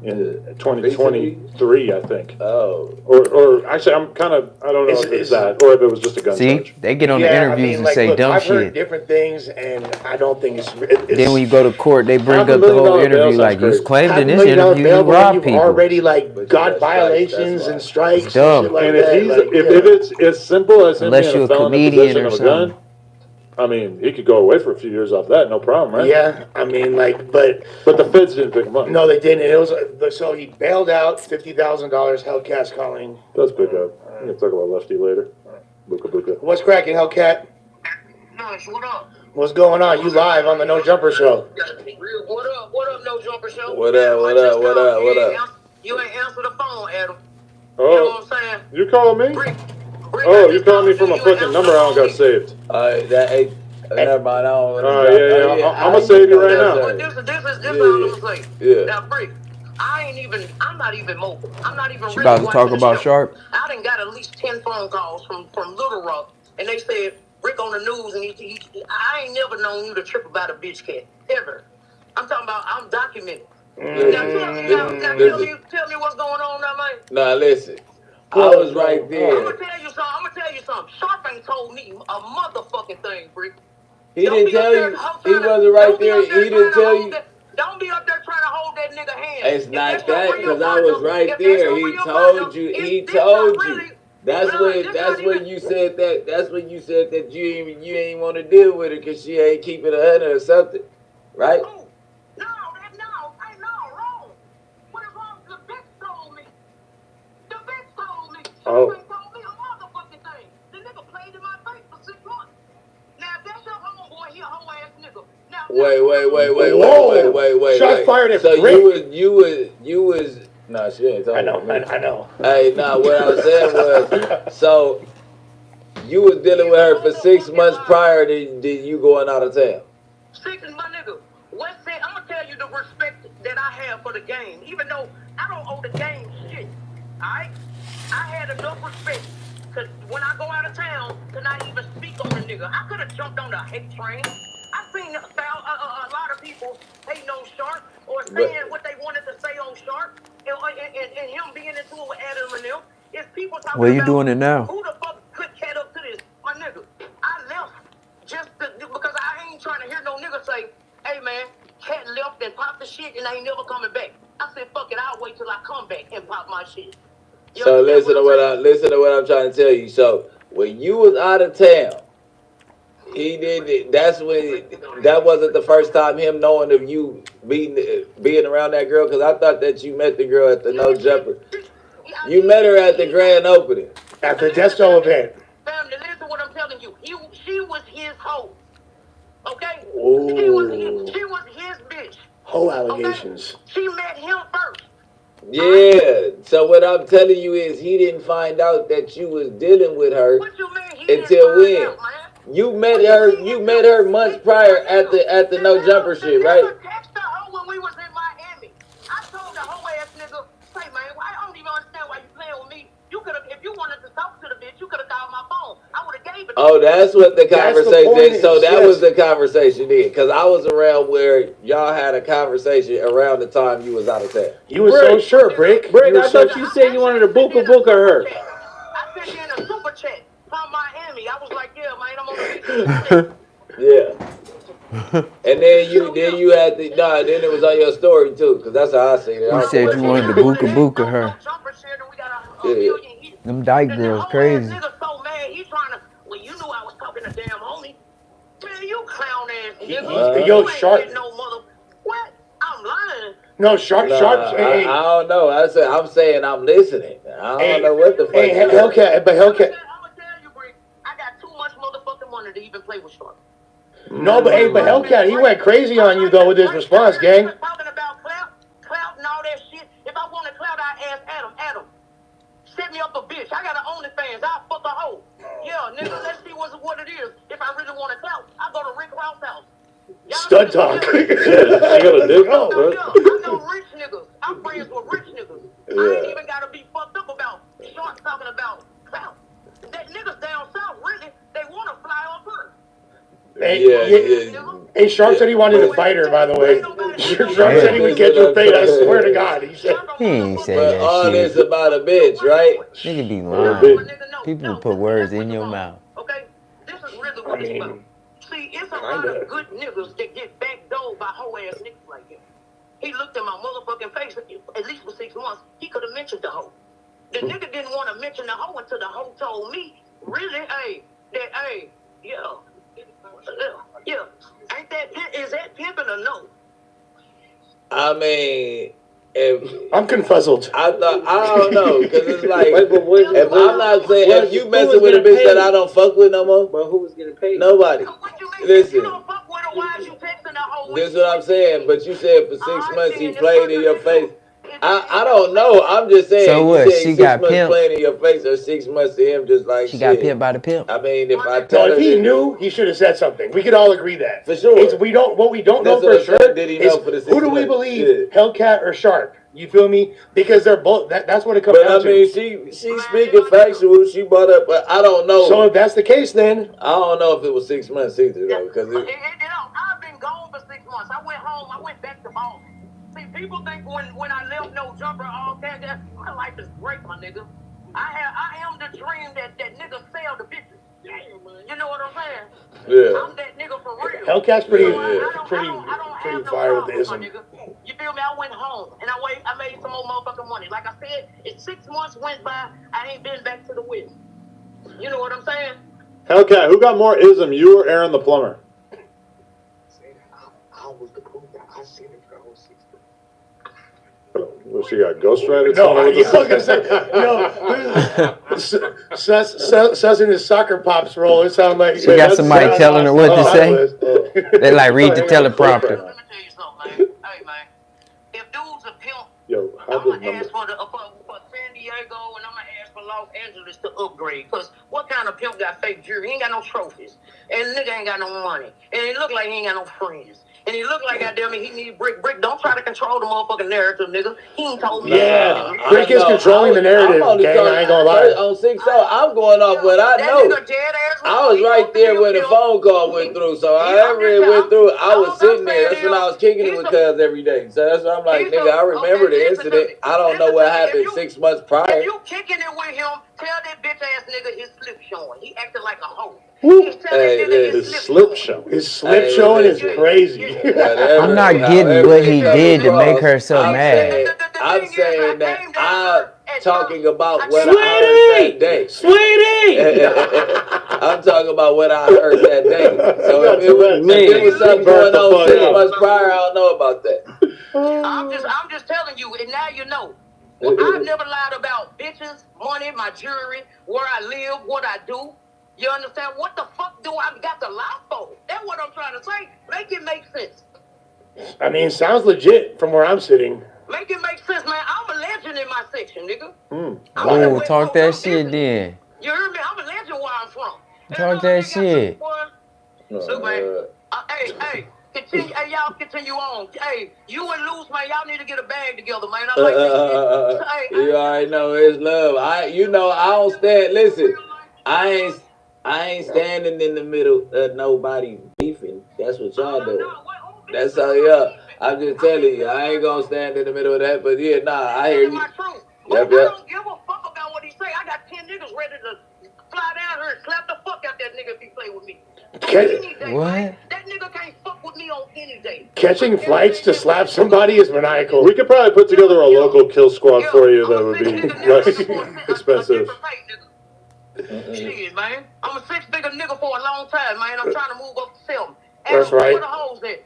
in 2023, I think. Oh, Or actually, I don't know if it's that or if it was just a gun See, charge. they get on the interviews and say look, dumb I've heard shit. different things, and I don't think it's. Then when you go to court, they bring up the $500,000 whole bail interview sounds like, you crazy. claimed in this $500,000 interview bail you when robbed you've people. already like But you got got violations strikes, and that's strikes and dumb. shit like And that. if he's like, if it's as simple as him Unless being you're a a felon in comedian possession or of a gun, something. I mean, he could go away for a few years off that, no problem, right? yeah, I mean, like, but But the feds didn't pick him up. no, they didn't. It was so he bailed out $50,000. Hellcat's calling. Let's pick up. We can talk about Lefty later. Buka buka. What's cracking, Hellcat? Nice, what up? What's going on? You live on the No Jumper Show. What up? What up, No Jumper Show? What up, what up, what up, what up? You ain't answer the phone, Adam. You know Oh, what I'm saying? you calling me? Bricc, Oh, you calling me from a fucking number I don't got saved. that ain't. Never mind. I don't. Oh, yeah. I'm gonna save you right now. This is all I'm gonna say. Yeah. Now, Bricc, I'm not even mobile. I'm not even She really about to talk watching the about show. Sharp. I done got at least 10 phone calls from Little Rock, and they said, Bricc on the news, and I ain't never known you to trip about a bitch cat, ever. I'm talking about, I'm documented. Now tell me what's going on now, man. Nah, listen. I was right there. I'm gonna tell you something. Sharp ain't told me a motherfucking thing, Bricc. He didn't tell you. He wasn't right there. He didn't tell you. Don't be up there trying to hold that nigga hand. It's not that, because I was right there. He told you. He told you. That's when you said that. That's when you said that you ain't want to deal with her because she ain't keeping 100 or something, right? Oh, no, wrong. What is wrong? The bitch told me. The bitch told me. Oh. She told me a motherfucking thing. The nigga played in my face for 6 months. Now if that's your homeboy, he a hoe ass nigga. Now, wait. Shots fired at So Bricc. you was. Nah, she ain't talking. I know. Hey, nah, what I was saying was, so you was dealing with her for 6 months prior to you going out of town. 6 is my nigga. West End, I'm gonna tell you the respect that I have for the game, even though I don't owe the game shit. Alright? I had enough respect to when I go out of town to not even speak on the nigga. I could have jumped on the hate train. I've seen a lot of people hating on Sharp or saying what they wanted to say on Sharp, and him being into it with Adam and them. It's people talking Well, you about doing it now? who the fuck put Cat up to this? My nigga, I left because I ain't trying to hear no nigga say, hey man, Cat left and popped the shit and I ain't never coming back. I said, fuck it, I'll wait till I come back and pop my shit. So listen to what I'm trying to tell you. So when you was out of town, he did it. That wasn't the first time him knowing of you being around that girl, because I thought that you met the girl at the No Jumper. You met her at the grand opening. At the Desto event. Family, listen what I'm telling you. She was his hoe. Okay? Ooh. She was his bitch. Hoe allegations. Okay? She met him first. Yeah. So what I'm telling you is he didn't find out that you was dealing with her until when? You met her months prior at the No Jumper shit, right? Text the hoe when we was in Miami. I told the hoe ass nigga, say man, I don't even understand why you playing with me. You could have, if you wanted to talk to the bitch, you could have called my phone. I would have gave it to you. Oh, that's what the conversation is. So that was the conversation then, because I was around where y'all had a conversation around the time you was out of town. You was so sure, Bricc. Bricc, I thought you said you wanted to book her. I sent you in a super chat from Miami. I was like, yeah, man, I'm on the beach. Yeah. And then you had the then it was on your story too, because that's how I seen it. You said you wanted to booka her. Yeah. Them dyke girls crazy. Nigga so mad, he trying to. Well, you knew I was talking to damn homie. Man, you clown ass nigga. Yo, Sharp. No mother. What? I'm lying. No, Sharp. I don't know. I'm saying I'm listening. I don't know what the fuck. Hellcat. I'm gonna tell you, Bricc. I got too much motherfucking money to even play with Sharp. No, but Hellcat, he went crazy on you though with his response, gang. Talking about clout and all that shit. If I wanted clout, I ask Adam. Set me up a bitch. I got an OnlyFans. I'll fuck a hoe. Yeah, nigga, let's see what it is. If I really want to clout, I go to Rick Rouse house. Stud talk. She got a dick. I know rich niggas. I'm friends with rich niggas. I ain't even gotta be fucked up about Sharp talking about clout. That niggas down south, really, they want to fly off her. Hey, Sharp said he wanted to fight her, by the way. Sharp said he would get your fate, I swear to God. He said. He ain't say But that all shit. this about a bitch, right? Nigga be lying. People put words in your mouth. Okay? This is really what it's about. See, it's a lot of good niggas that get backdoored by hoe ass niggas like him. He looked in my motherfucking face at least for 6 months. He could have mentioned the hoe. The nigga didn't want to mention the hoe until the hoe told me, really, yeah. Is that pimping or no? I mean, I'm confuzzled. I don't know, because it's like, if I'm not saying, if you messing with a bitch that I don't fuck with no more, but who was getting paid? Nobody. Listen, You don't fuck with her, why is you texting the hoe? this is what I'm saying, but you said for 6 months he played in your face. I don't know. I'm just saying. So what? You She 6 got months pimped? playing in your face, or 6 months to him just like She shit. got pimped by the pimp. I mean, if I tell her, if he knew, he should have said something. We could all agree that. For sure. What we don't know for sure did he is know for the 6 who do we months? believe, Hellcat or Sharp? You feel me? Because they're both. That's what it comes But down I mean, to. she speaking factual. She brought up, but I don't know. So if that's the case, then I don't know if it was 6 months either though, because I've been gone for 6 months. I went home. I went back to Boston. See, people think when I left no jumper, all that, my life is great, my nigga. I am the dream that nigga sell the bitches. You know what I'm saying? Yeah. I'm that nigga for real. Hellcat's pretty, I don't pretty have no fire with the problems, my ism. nigga. You feel me? I went home and I made some more motherfucking money. Like I said, it's 6 months went by. I ain't been back to the West. You know what I'm saying? Hellcat, who got more ism, you or Aaron the plumber? I was the proof that I seen it for the whole 6 months. Well, she got ghostwriter? No, I was gonna say, Sus in his soccer pops role. It sounded like She got somebody telling her what to say. They like read the teleprompter. Let me tell you something, man. Hey, man. If dude's a pimp, I'm gonna ask for San Diego and I'm gonna ask for Los Angeles to upgrade. Cause what kind of pimp got fake jewelry? He ain't got no trophies, and the nigga ain't got no money, and he look like he ain't got no friends. And he look like, goddamn it, he need Bricc. Bricc, don't try to control the motherfucking narrative, nigga. He ain't told me. Yeah, Bricc is controlling the narrative, gang. I ain't gonna lie. On 6 I'm going off what I know. I was right there when the phone call went through, so however it went through, I was sitting there. That's when I was kicking it with Cuz every day. So that's why I'm like, nigga, I remember the incident. I don't know what happened 6 months prior. If you kicking it with him, tell that bitch ass nigga his slip showing. He acting like a hoe. His slip showing. His slip showing is crazy. I'm not getting what he did to make her so mad. I'm saying that I'm talking about what I heard that day. Sweetie! I'm talking about what I heard that day. So if it was something going on 6 months prior, I don't know about that. I'm just telling you, and now you know. Well, I've never lied about bitches, money, my jewelry, where I live, what I do. You understand? What the fuck do I got to lie for? That's what I'm trying to say. Make it make sense. I mean, sounds legit from where I'm sitting. Make it make sense, man. I'm a legend in my section, nigga. Oh, talk that shit then. You heard me? I'm a legend where I'm from. Talk that shit. So, man, hey, continue. Hey, y'all continue on. Hey, you and Luce, man, y'all need to get a bag together, man. I like that shit. You already know it's love. I don't stand. Listen, I ain't standing in the middle of nobody beefing. That's what y'all do. That's how y'all. I'm just telling you, I ain't gonna stand in the middle of that. But yeah, I hear you. I don't give a fuck about what he say. I got 10 niggas ready to fly down here and slap the fuck out that nigga if he play with me. What? That nigga can't fuck with me on any day. Catching flights to slap somebody is maniacal. We could probably put together a local kill squad for you that would be less expensive. Shit, man. I'm a 6-figure nigga for a long time, man. I'm trying to move up to 7. That's right. Where the hoes at?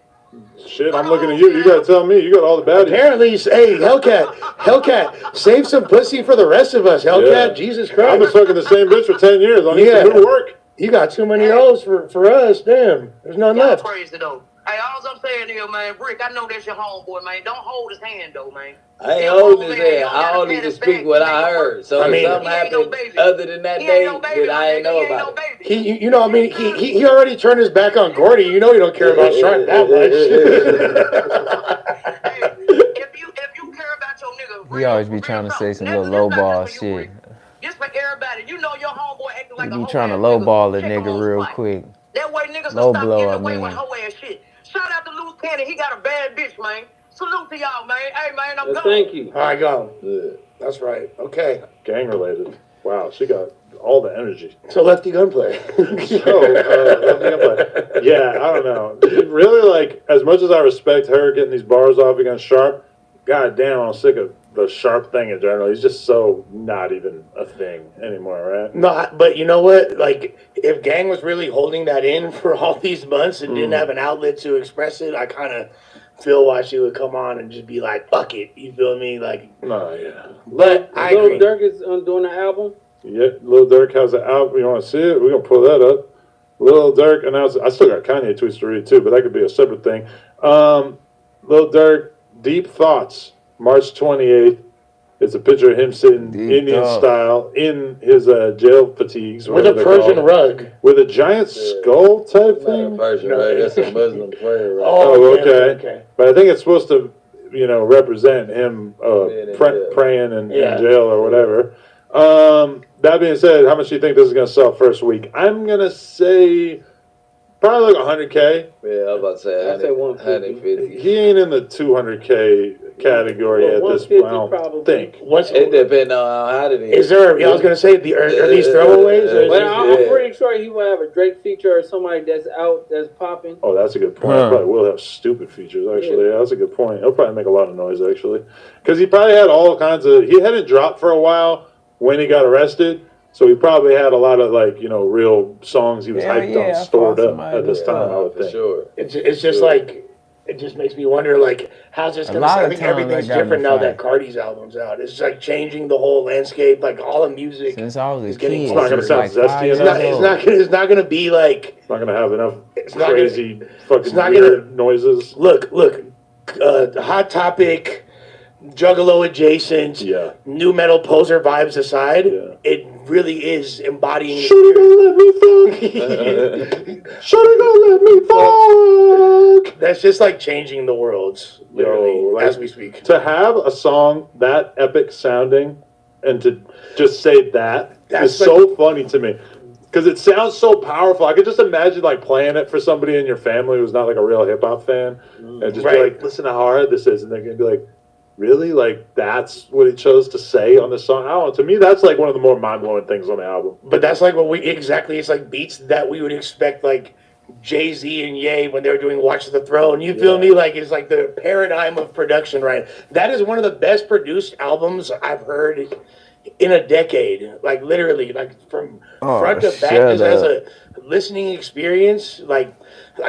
Shit, I'm looking at you. You gotta tell me. You got all the baddies. Apparently, hey, Hellcat, save some pussy for the rest of us, Hellcat. Yeah. Jesus Christ. I've been fucking the same bitch for 10 years. I need some new work. You got too many hoes for us. Damn, there's none left. Crazy though. Hey, all I'm saying here, man, Bricc, I know that's your homeboy, man. Don't hold his hand though, man. I ain't holding his hand. I only can speak what I heard. So if something happened other than that day that I ain't know about it. He already turned his back on Gordy. You know he don't care about Shark that much. If you care about your nigga, He always be trying to say some little lowball shit. Just for everybody, you know your homeboy acting like He be trying to lowball a nigga real quick. That way niggas Low will stop blow, getting I away mean. with hoe ass shit. Shout out to Luce Canon. He got a bad bitch, man. Salute to y'all, man. Hey, man, I'm gone. Thank you. All right, go. That's right. Okay. Gang related. Wow, she got all the energy. So Lefty Gunplay. Lefty Gunplay. Yeah, I don't know. Really, like, as much as I respect her getting these bars off against Sharp, god damn, I'm sick of the Sharp thing in general. He's just so not even a thing anymore, right? No, but you know what? Like, if Gang was really holding that in for all these months and didn't have an outlet to express it, I kind of feel why she would come on and just be like, fuck it. You feel me? Like, no, yeah. But I agree. Lil Durk is doing the album? Yeah, Lil Durk has an album. You want to see it? We're going to pull that up. Lil Durk announced, I still got Kanye tweets to read too, but that could be a separate thing. Lil Durk, Deep Thoughts, March 28th. It's a picture of him sitting Indian style in his jail fatigues. With a Persian rug. With a giant skull type thing? Persian rug, that's a Muslim prayer rug. Oh, okay. But I think it's supposed to, represent him praying in jail or whatever. That being said, how much do you think this is going to sell first week? I'm going to say probably like 100K. Yeah, I was about to say 150. He ain't in the 200K category at this point, I don't think. It depends on how it is. Is there, I was going to say, are these throwaways? I'm pretty sure he will have a Drake feature or somebody that's out, that's popping. Oh, that's a good point. He probably will have stupid features, actually. Yeah, that's a good point. He'll probably make a lot of noise, actually. Because he probably had all kinds of... He hadn't dropped for a while when he got arrested. So he probably had a lot of real songs he was hyped on stored up at this time. I would think. Sure. It's just it just makes me wonder how's this going to sound? I think everything's different now that Cardi's album's out. It's changing the whole landscape. All the music since I was a is getting. kid, it's not going to sound zesty enough. It's not going to be It's not going to have enough crazy fucking weird noises. Look. Hot Topic. Juggalo adjacent, new metal poser vibes aside, it really is embodying. Should've let me fuck. Should've let me fuck. That's just changing the world, literally, as we speak. To have a song that epic sounding and to just say that's so funny to me. Because it sounds so powerful. I could just imagine playing it for somebody in your family who's not a real hip hop fan, and just be listen to how hard this is, and they're gonna be like, really? That's what he chose to say on this song? I don't know. To me, that's one of the more mind-blowing things on the album. But that's it's beats that we would expect Jay-Z and Ye when they were doing Watch the Throne. You feel me? It's the paradigm of production, right? That is one of the best produced albums I've heard in a decade. Literally, from front to back, just as a listening experience.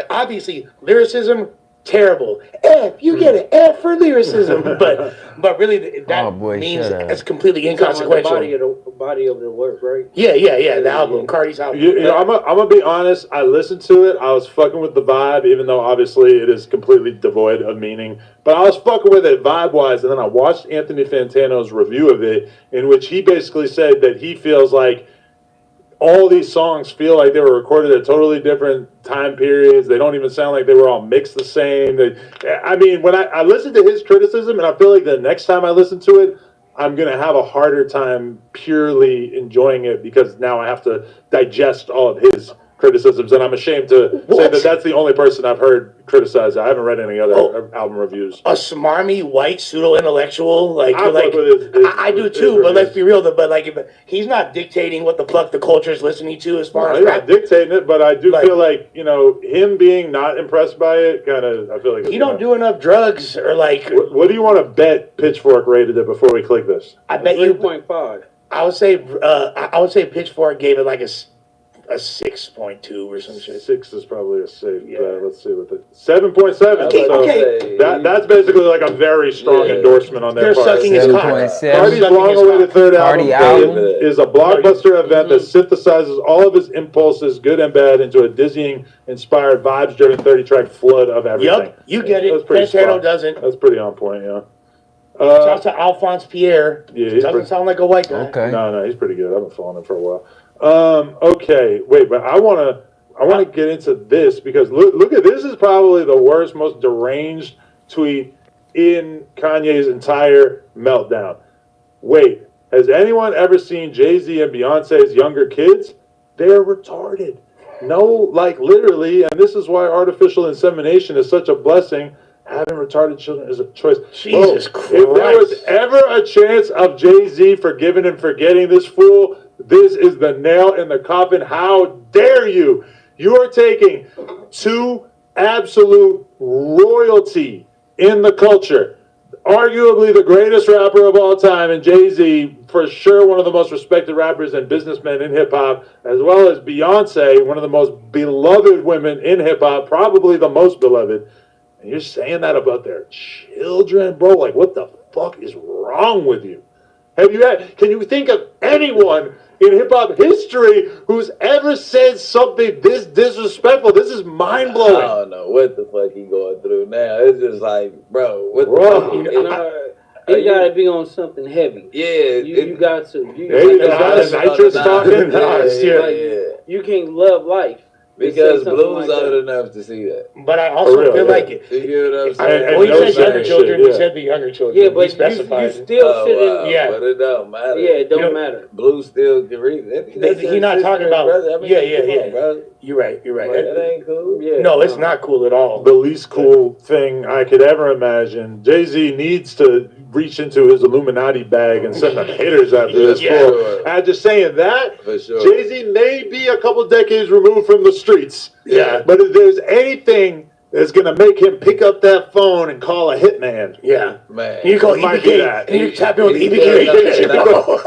Obviously, lyricism, terrible. F, you get an F for lyricism, but really that means it's completely inconsequential. The body of the work, right? Yeah. The album, Cardi's album. I'm gonna be honest. I listened to it. I was fucking with the vibe, even though obviously it is completely devoid of meaning. But I was fucking with it vibe wise, and then I watched Anthony Fantano's review of it, in which he basically said that he feels all these songs feel like they were recorded at totally different time periods. They don't even sound like they were all mixed the same. When I listened to his criticism, and I feel like the next time I listen to it, I'm going to have a harder time purely enjoying it because now I have to digest all of his criticisms, and I'm ashamed to say that that's the only person I've heard criticize it. I haven't read any other album reviews. A smarmy white pseudo-intellectual, I do too. But let's be real, if he's not dictating what the fuck the culture's listening to as far as rap. He's not dictating it, but I do feel him being not impressed by it, kind of. I feel like he don't do enough drugs or What do you want to bet Pitchfork rated it before we click this? I bet you 3.5. I would say Pitchfork gave it a 6.2 or some shit. 6 is probably a safe. Let's see what the 7.7. Okay. That's basically a very strong endorsement on their part. They're sucking his cock. Cardi's long-awaited third album is a blockbuster event that synthesizes all of his impulses, good and bad, into a dizzying-inspired, vibes-driven 30-track flood of everything. Yep, you get it. Fantano doesn't. That's pretty on point, yeah. Shout out to Alphonse Pierre. Yeah, he doesn't sound like a white guy. Okay. No, he's pretty good. I've been following him for a while. Okay, wait, but I want to get into this because look at this is probably the worst, most deranged tweet in Kanye's entire meltdown. Wait, has anyone ever seen Jay-Z and Beyonce's younger kids? They're retarded. No, literally, and this is why artificial insemination is such a blessing. Having retarded children is a choice. Jesus Christ. If there was ever a chance of Jay-Z forgiving and forgetting this fool, this is the nail in the coffin. How dare you? You are taking two absolute royalty in the culture. Arguably the greatest rapper of all time, and Jay-Z, for sure one of the most respected rappers and businessmen in hip-hop, as well as Beyonce, one of the most beloved women in hip-hop, probably the most beloved. And you're saying that about their children, bro? What the fuck is wrong with you? Can you think of anyone in hip-hop history who's ever said something this disrespectful? This is mind-blowing. I don't know what the fuck he going through now. It's just bro, what the fuck? You gotta be on something heavy. Yeah. You got to. Nitrous talking? You can't love life. Because something Blue's like that. old enough to see that. But I also real, feel yeah. like You get what I'm saying? well, he knows said younger that children. shit, He yeah. said the younger children. Yeah, He but you specified. still shouldn't. Yeah. But it don't matter. Yeah, it don't You know, matter. Blue still can read it. He's not talking about. Brother. I mean, Yeah, come on, bro. You're right. You're right. Like, that ain't cool. Yeah, No, it's not cool at all. The least cool thing I could ever imagine. Jay-Z needs to reach into his Illuminati bag and send them hitters after this Yeah. fool. I'm just saying that For sure. Jay-Z may be a couple decades removed from the streets. Yeah. But if there's anything that's gonna make him pick up that phone and call a hitman, Yeah. Man. You call It might EBK. be that. And you tap in with He's EBK. still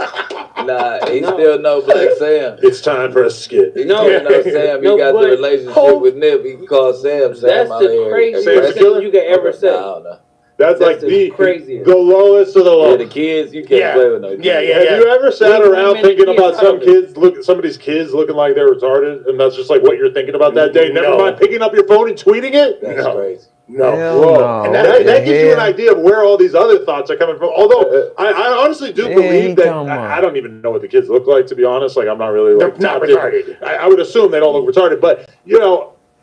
Nah, he still know Black Sam. it's time for a skit. He No. still know Sam. He No, got the but- relationship with Nip. He can call Sam. Sam That's out the here. craziest Sam's thing killer? you could ever say. I don't know. That's like That's the craziest. the lowest of the Yeah, low. the kids, you can't Yeah. play with no kids. Yeah, Have you ever sat We around made thinking kids about harder. somebody's kids looking like they're retarded, and that's just like what you're thinking about that day? Never No. mind picking up your phone and tweeting it. That's No. crazy. No. Hell Whoa. no. And That gives you an Yeah. idea of where all these other thoughts are coming from. Although I honestly do Yeah, he believe that talking about- I don't even know what the kids look like, to be honest. Like I'm not really like They're not tapped in. retarded. I would assume they don't look retarded, but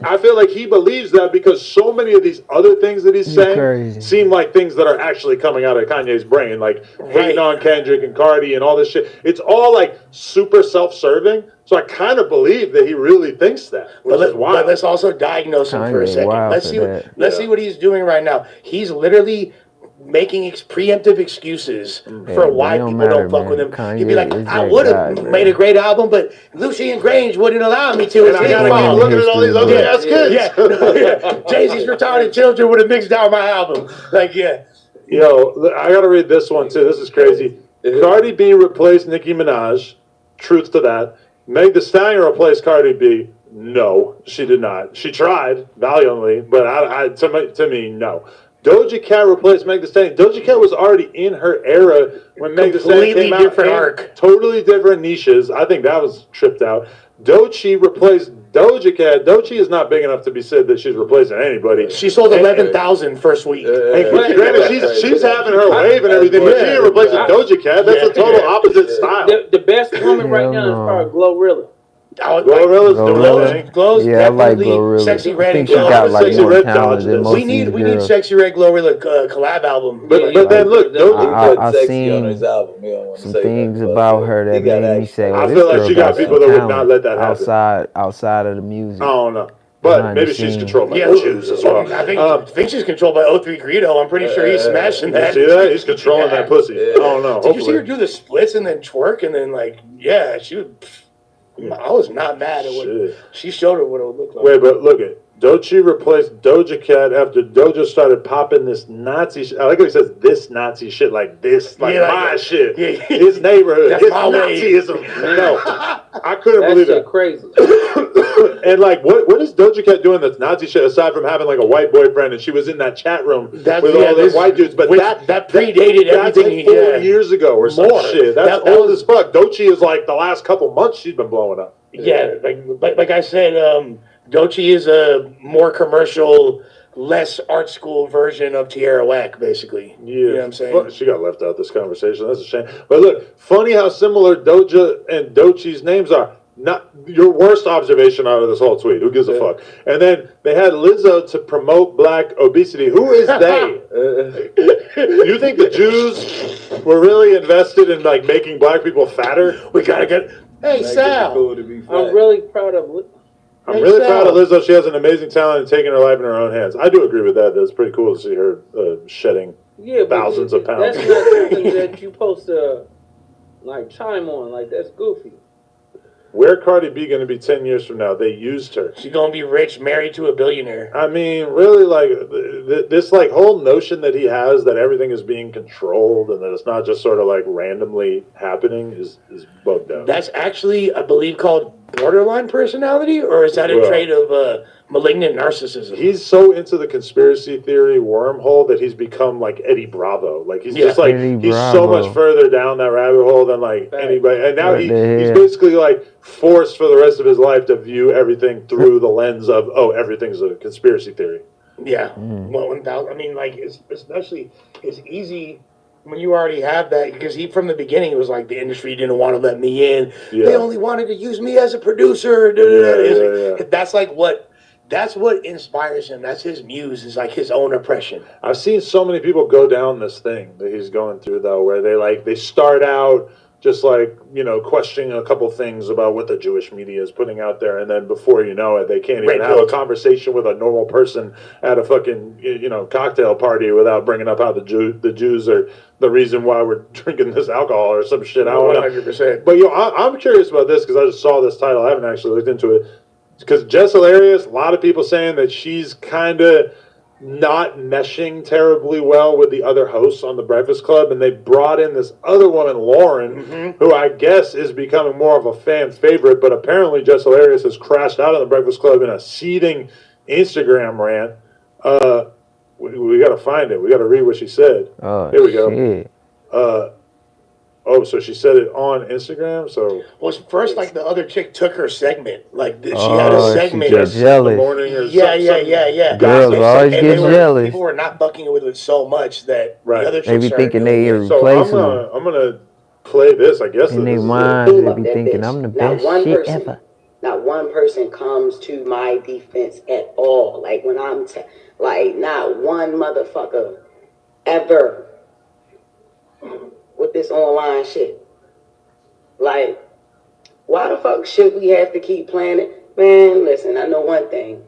I feel like he believes that because so many of these other things that he's saying crazy. seem like things that are actually coming out of Kanye's brain, like hating on Kendrick and Cardi and all this shit. It's all like super self-serving. So I kind of believe that he really thinks that, which is wild. But let's also diagnose him for a Kanye second. wild Let's for see. that. Let's see what he's doing right now. He's literally making preemptive excuses for but why it don't people matter, don't fuck man. with him. Kanye He'd be like, is I that would guy, have bro. made a great album, but Lucy and Grange wouldn't allow me to. And It's I his gotta keep fault. looking at all these ugly Yeah. ass kids. Jay-Z's retarded children would have mixed down my album. Like, yeah. Yo, I gotta read this one too. This is crazy. Cardi B replaced Nicki Minaj. Truth to that. Meg Thee Stallion replaced Cardi B. No, she did not. She tried valiantly, but to me, no. Doja Cat replaced Meg Thee Stallion. Doja Cat was already in her era when Meg Thee Stallion Completely came out. different arc. Totally different niches. I think that was tripped out. Doechii replaced Doja Cat. Doechii is not big enough to be said that she's replacing anybody. She sold 11,000 first week. Hey, granted, she's having her wave and everything, but she ain't replacing Doja Cat. That's a total opposite style. The best woman right Hell now is no. probably Glorilla. Glorilla's doing Glorilla. her thing. Glow's Yeah, I like definitely Glorilla. Sexy I Red think and she Glow. got like Sexy more Red talent dodged than this. most We of need these girls. Sexy Red Glorilla collab album. But then look, He Doja. put I sexy seen on his album. He don't want to some say things nothing about it. her that He got made me action. say, I "Well, feel this like girl she got some people that would not talent let that happen. outside of the music." I don't know. But Behind maybe the she's scenes. controlled by Yeah, the Jews as well. I think she's controlled by O3 Greedo. I'm pretty sure he's smashing You that. see that? He's controlling that pussy. I don't know. Did you see her Hopefully. do the splits and then twerk and then she would. I was not mad at what Shit. she showed her what it would look like. Wait, but look at Doechii replaced Doja Cat after Doja started popping this Nazi shit. I like how he says this Nazi shit, like this, like Yeah, my like- shit, yeah. his neighborhood, That's his my way. Nazism. No, I couldn't That believe shit it. crazy. And like, what is Doja Cat doing that's Nazi shit aside from having like a white boyfriend and she was in that chat room with all the this- white dudes? But which- that predated that's everything. like 4 years ago or some More. shit. That's That old was- as fuck. Doechii is like the last couple months she's been blowing up. Yeah, like I said, Doechii is a more commercial, less art school version of Tierra Whack, basically. Yeah, You know what I'm saying? Fuck, she got left out of this conversation. That's a shame. But look, funny how similar Doja and Doechii's names are. Not your worst observation out of this whole tweet. Who gives a fuck? And then they had Lizzo to promote black obesity. Who is they? You think the Jews were really invested in like making black people fatter? We gotta get. Hey, Sal. Cool to be fat. I'm really proud of. I'm really proud of Lizzo. She has an amazing talent and taking her life in her own hands. I do agree with that. It's pretty cool to see her shedding thousands of pounds. That's not something that you supposed to like chime on. Like that's goofy. Where Cardi B going to be 10 years from now? They used her. She's gonna be rich, married to a billionaire. I mean, really, like this, like whole notion that he has that everything is being controlled and that it's not just sort of like randomly happening is bugged out. That's actually, I believe, called borderline personality, or is that a Well, trait of malignant narcissism? He's so into the conspiracy theory wormhole that he's become like Eddie Bravo. Like he's just like Eddie he's so Bravo. much further down that rabbit hole than like anybody. And now What he's the hell? basically like forced for the rest of his life to view everything through the lens of everything's a conspiracy theory. Yeah, well, 1,000. I mean, like, especially it's easy When you already have that, because he from the beginning it was like the industry didn't want to let me in. Yeah. They only wanted to use me as a producer. That's like that's what inspires him. That's his muse. Is like his own oppression. I've seen so many people go down this thing that he's going through though, where they start out just like, you know, questioning a couple things about what the Jewish media is putting out there, and then before you know it, they can't even have a conversation with a normal person at a fucking, you know, cocktail party without bringing up how the Jews are the reason why we're drinking this alcohol or some shit. I don't know. 100%. But yo, I'm curious about this because I just saw this title. I haven't actually looked into it. Because Jess Hilarious, a lot of people saying that she's kind of not meshing terribly well with the other hosts on the Breakfast Club, and they brought in this other woman, Lauren, who I guess is becoming more of a fan favorite, but apparently Jess Hilarious has crashed out of the Breakfast Club in a seething Instagram rant. We got to find it. We got to read what she said. Oh, here we go. Shit. Oh, so she said it on Instagram. So well, first, like the other chick took her segment. Like she had a segment. She get jealous. In the morning or Yeah. Girls always get jealous. People were not bucking with it so much that the other chicks they be thinking they irreplaceable. So I'm gonna play this. I guess in their minds they be thinking I'm the best shit ever. Not one person comes to my defense at all. Like when I'm like not one motherfucker ever. With this online shit. Like, why the fuck should we have to keep playing it? Man, listen, I know one thing.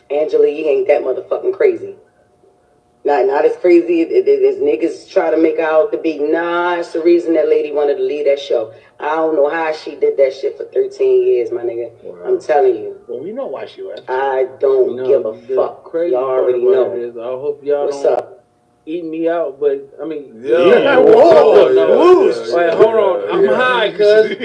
Angela, you ain't that motherfucking crazy. Not as crazy as niggas try to make out to be. Nah, it's the reason that lady wanted to leave that show. I don't know how she did that shit for 13 years, my nigga. Wow. I'm telling you. Well, we know why she left. I don't give a fuck. Y'all already know. I hope y'all What's don't up? Eat me out, but I mean, whoa, Luce. Wait, hold on, I'm high, cuz but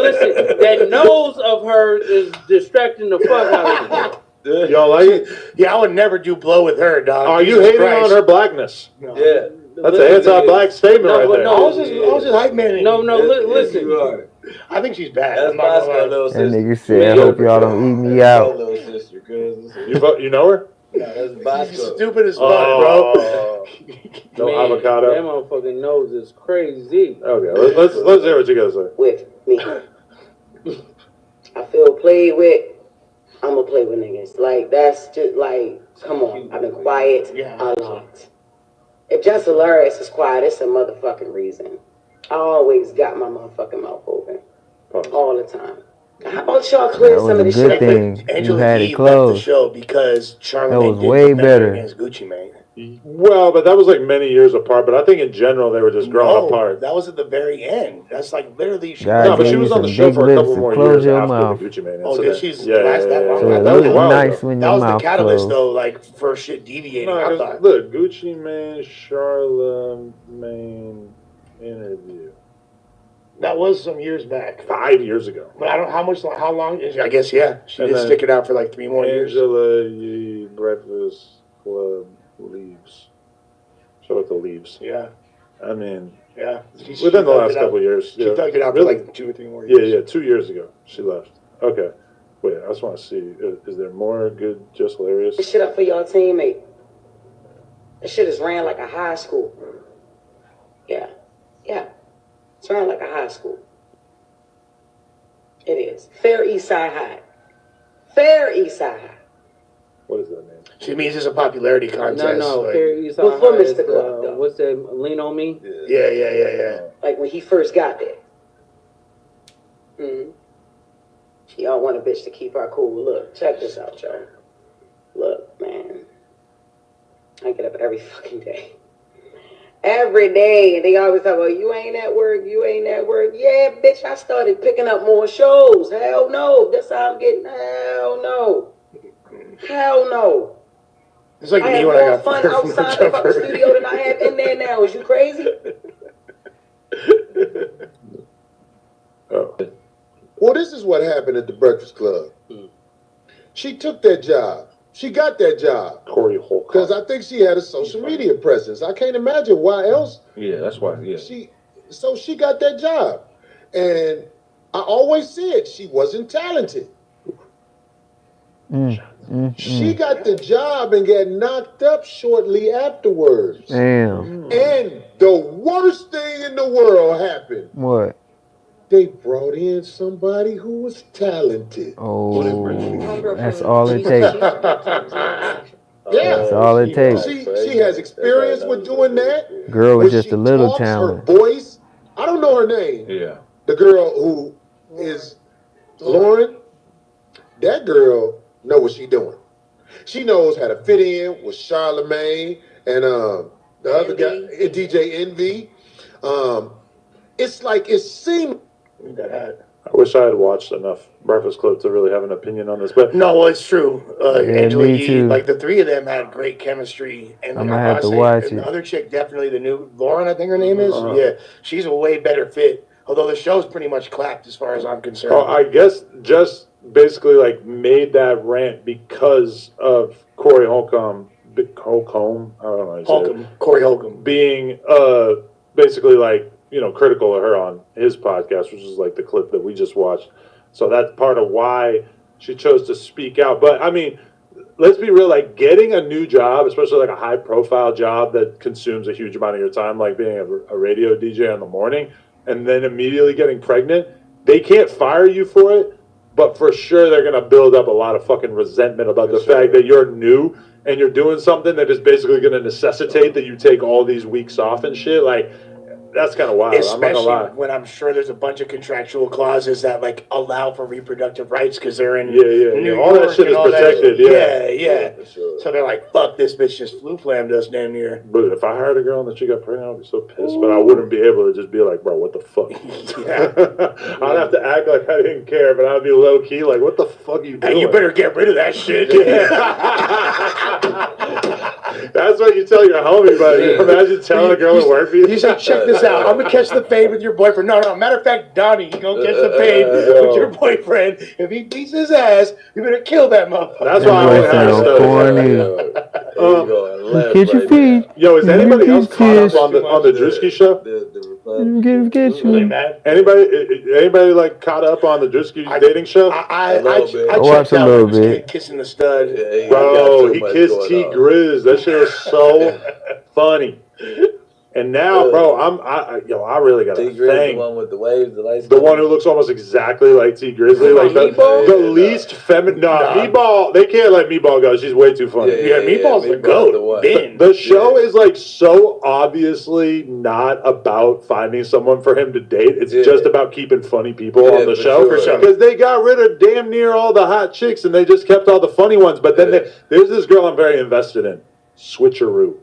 listen, that nose of her is distracting the fuck out of me. Y'all like it? Yeah, I would never do blow with her, dog. Are you hating on her blackness? No. Yeah, that's an anti-black statement right there. I was just hype man. No, listen. You are. I think she's bad. That's my little sister. That nigga said, I hope y'all don't eat me out. Little sister, you know her? No, that's Bosco. Stupid as fuck, bro. No avocado. That motherfucking nose is crazy. Okay, let's hear what you guys say. With me. I feel played with. I'ma play with niggas. Like, that's just like, come on. I've been quiet a lot. If Jess Hilarious is quiet, it's a motherfucking reason. I always got my motherfucking mouth open. All the time. How about y'all clear some of this shit? Angela had it left closed. the show because Charlamagne that was did way better against Gucci Mane. Well, but that was like many years apart. But I think in general they were just growing apart. That was at the very end. That's like literally. No, but she was on the show for a couple more years after the Gucci Mane. Oh, did she last that long? So it That was looks nice when that your was the mouth catalyst, closed. though. Like for shit deviating. No, I thought. look, Gucci Mane, Charlamagne interview. That was some years back. 5 years ago. But I don't how long is I guess she did stick it out for like 3 more years. Angela Breakfast Club leaves. Show it the leaves. Yeah. I mean, within the last couple of years. She tugged it out for like 2 or 3 more years. Yeah, 2 years ago she left. Okay. Wait, I just want to see. Is there more good, just hilarious? This shit up for y'all teammate. This shit is ran like a high school. Yeah. It's ran like a high school. It is. Fair East Side High. Fair East Side High. What does that mean? She means it's a popularity contest. No. Like, Fair East Side Before High Mr. is, Club, though. what's that? Lean on Me? Yeah. Like when he first got there. Y'all want a bitch to keep her cool. Look, check this out, y'all. Look, man. I get up every fucking day. Every day. And they always talk about, you ain't at work. Yeah, bitch, I started picking up more shows. Hell no. That's how I'm getting. Hell no. It's like I me have when I more got fun fired from the outside the fucking jumper. studio than I have in there now. Is you crazy? Well, this is what happened at the Breakfast Club. She took that job. She got that job. Corey Holcomb. Because I think she had a social media presence. I can't imagine why else. Yeah, that's why. Yeah. So she got that job. And I always said she wasn't talented. She got the job and got knocked up shortly afterwards. Damn. And the worst thing in the world happened. What? They brought in somebody who was talented. Oh, that's all it takes. Yeah. That's all it takes. She has experience with doing that. Girl with When just she a little talks, talent. her voice. I don't know her name. Yeah. The girl who is Lauren. That girl know what she doing. She knows how to fit in with Charlemagne and the other guy, DJ Envy. It's like it seemed. I wish I had watched enough Breakfast Club to really have an opinion on this, but No, it's true. Angela me Yee, too. like the three of them had great chemistry, and I'm gonna have to watch and it. the other chick, definitely the new Lauren, I think her name is. Yeah, she's a way better fit. Although the show's pretty much clapped as far as I'm concerned. I guess just basically like made that rant because of Corey Holcomb, I don't know how you say it, Corey Holcomb, being basically like, you know, critical of her on his podcast, which is like the clip that we just watched. So that's part of why she chose to speak out. But I mean, let's be real, like getting a new job, especially like a high profile job that consumes a huge amount of your time, like being a radio DJ in the morning, and then immediately getting pregnant, they can't fire you for it, but for sure they're going to build up a lot of fucking resentment about the fact that you're new and you're doing something that is basically going to necessitate that you take all these weeks off and shit. Like, that's kind of wild. I'm not gonna especially lie. when I'm sure there's a bunch of contractual clauses that like allow for reproductive rights because they're in New all that York shit and is all that. protected. Yeah. So they're like, "Fuck, this bitch just flu flammed us damn near." But if I hired a girl and then she got pregnant, I'd be so pissed. But I wouldn't be able to just be like, bro, what the fuck? I'd have to act like I didn't care, but I'd be low key like, what the fuck are you doing? Hey, you better get rid of that shit. That's what you tell your homie, buddy. Imagine telling a girl at work. You say, check this out. I'm gonna catch the fade with your boyfriend. No. Matter of fact, Donnie, you gonna catch the fade with your boyfriend. If he beats his ass, you better kill that motherfucker. That's why I don't have Get your feet. Yo, is anybody else caught up on the Drewski show? Get you. Anybody like caught up on the Drewski dating show? I watched a little bit. Kissing the stud. Bro, he kissed T Grizz. That shit was so funny. And now, bro, I really got a thing. The one with the waves, the one who looks almost exactly like T Grizzly, like the least feminine. Meatball. They can't let Meatball go. She's way too funny. Meatball's the goat. The show is like so obviously not about finding someone for him to date. It's just about keeping funny people on the show. Because they got rid of damn near all the hot chicks and they just kept all the funny ones. But then there's this girl I'm very invested in, Switcheroo.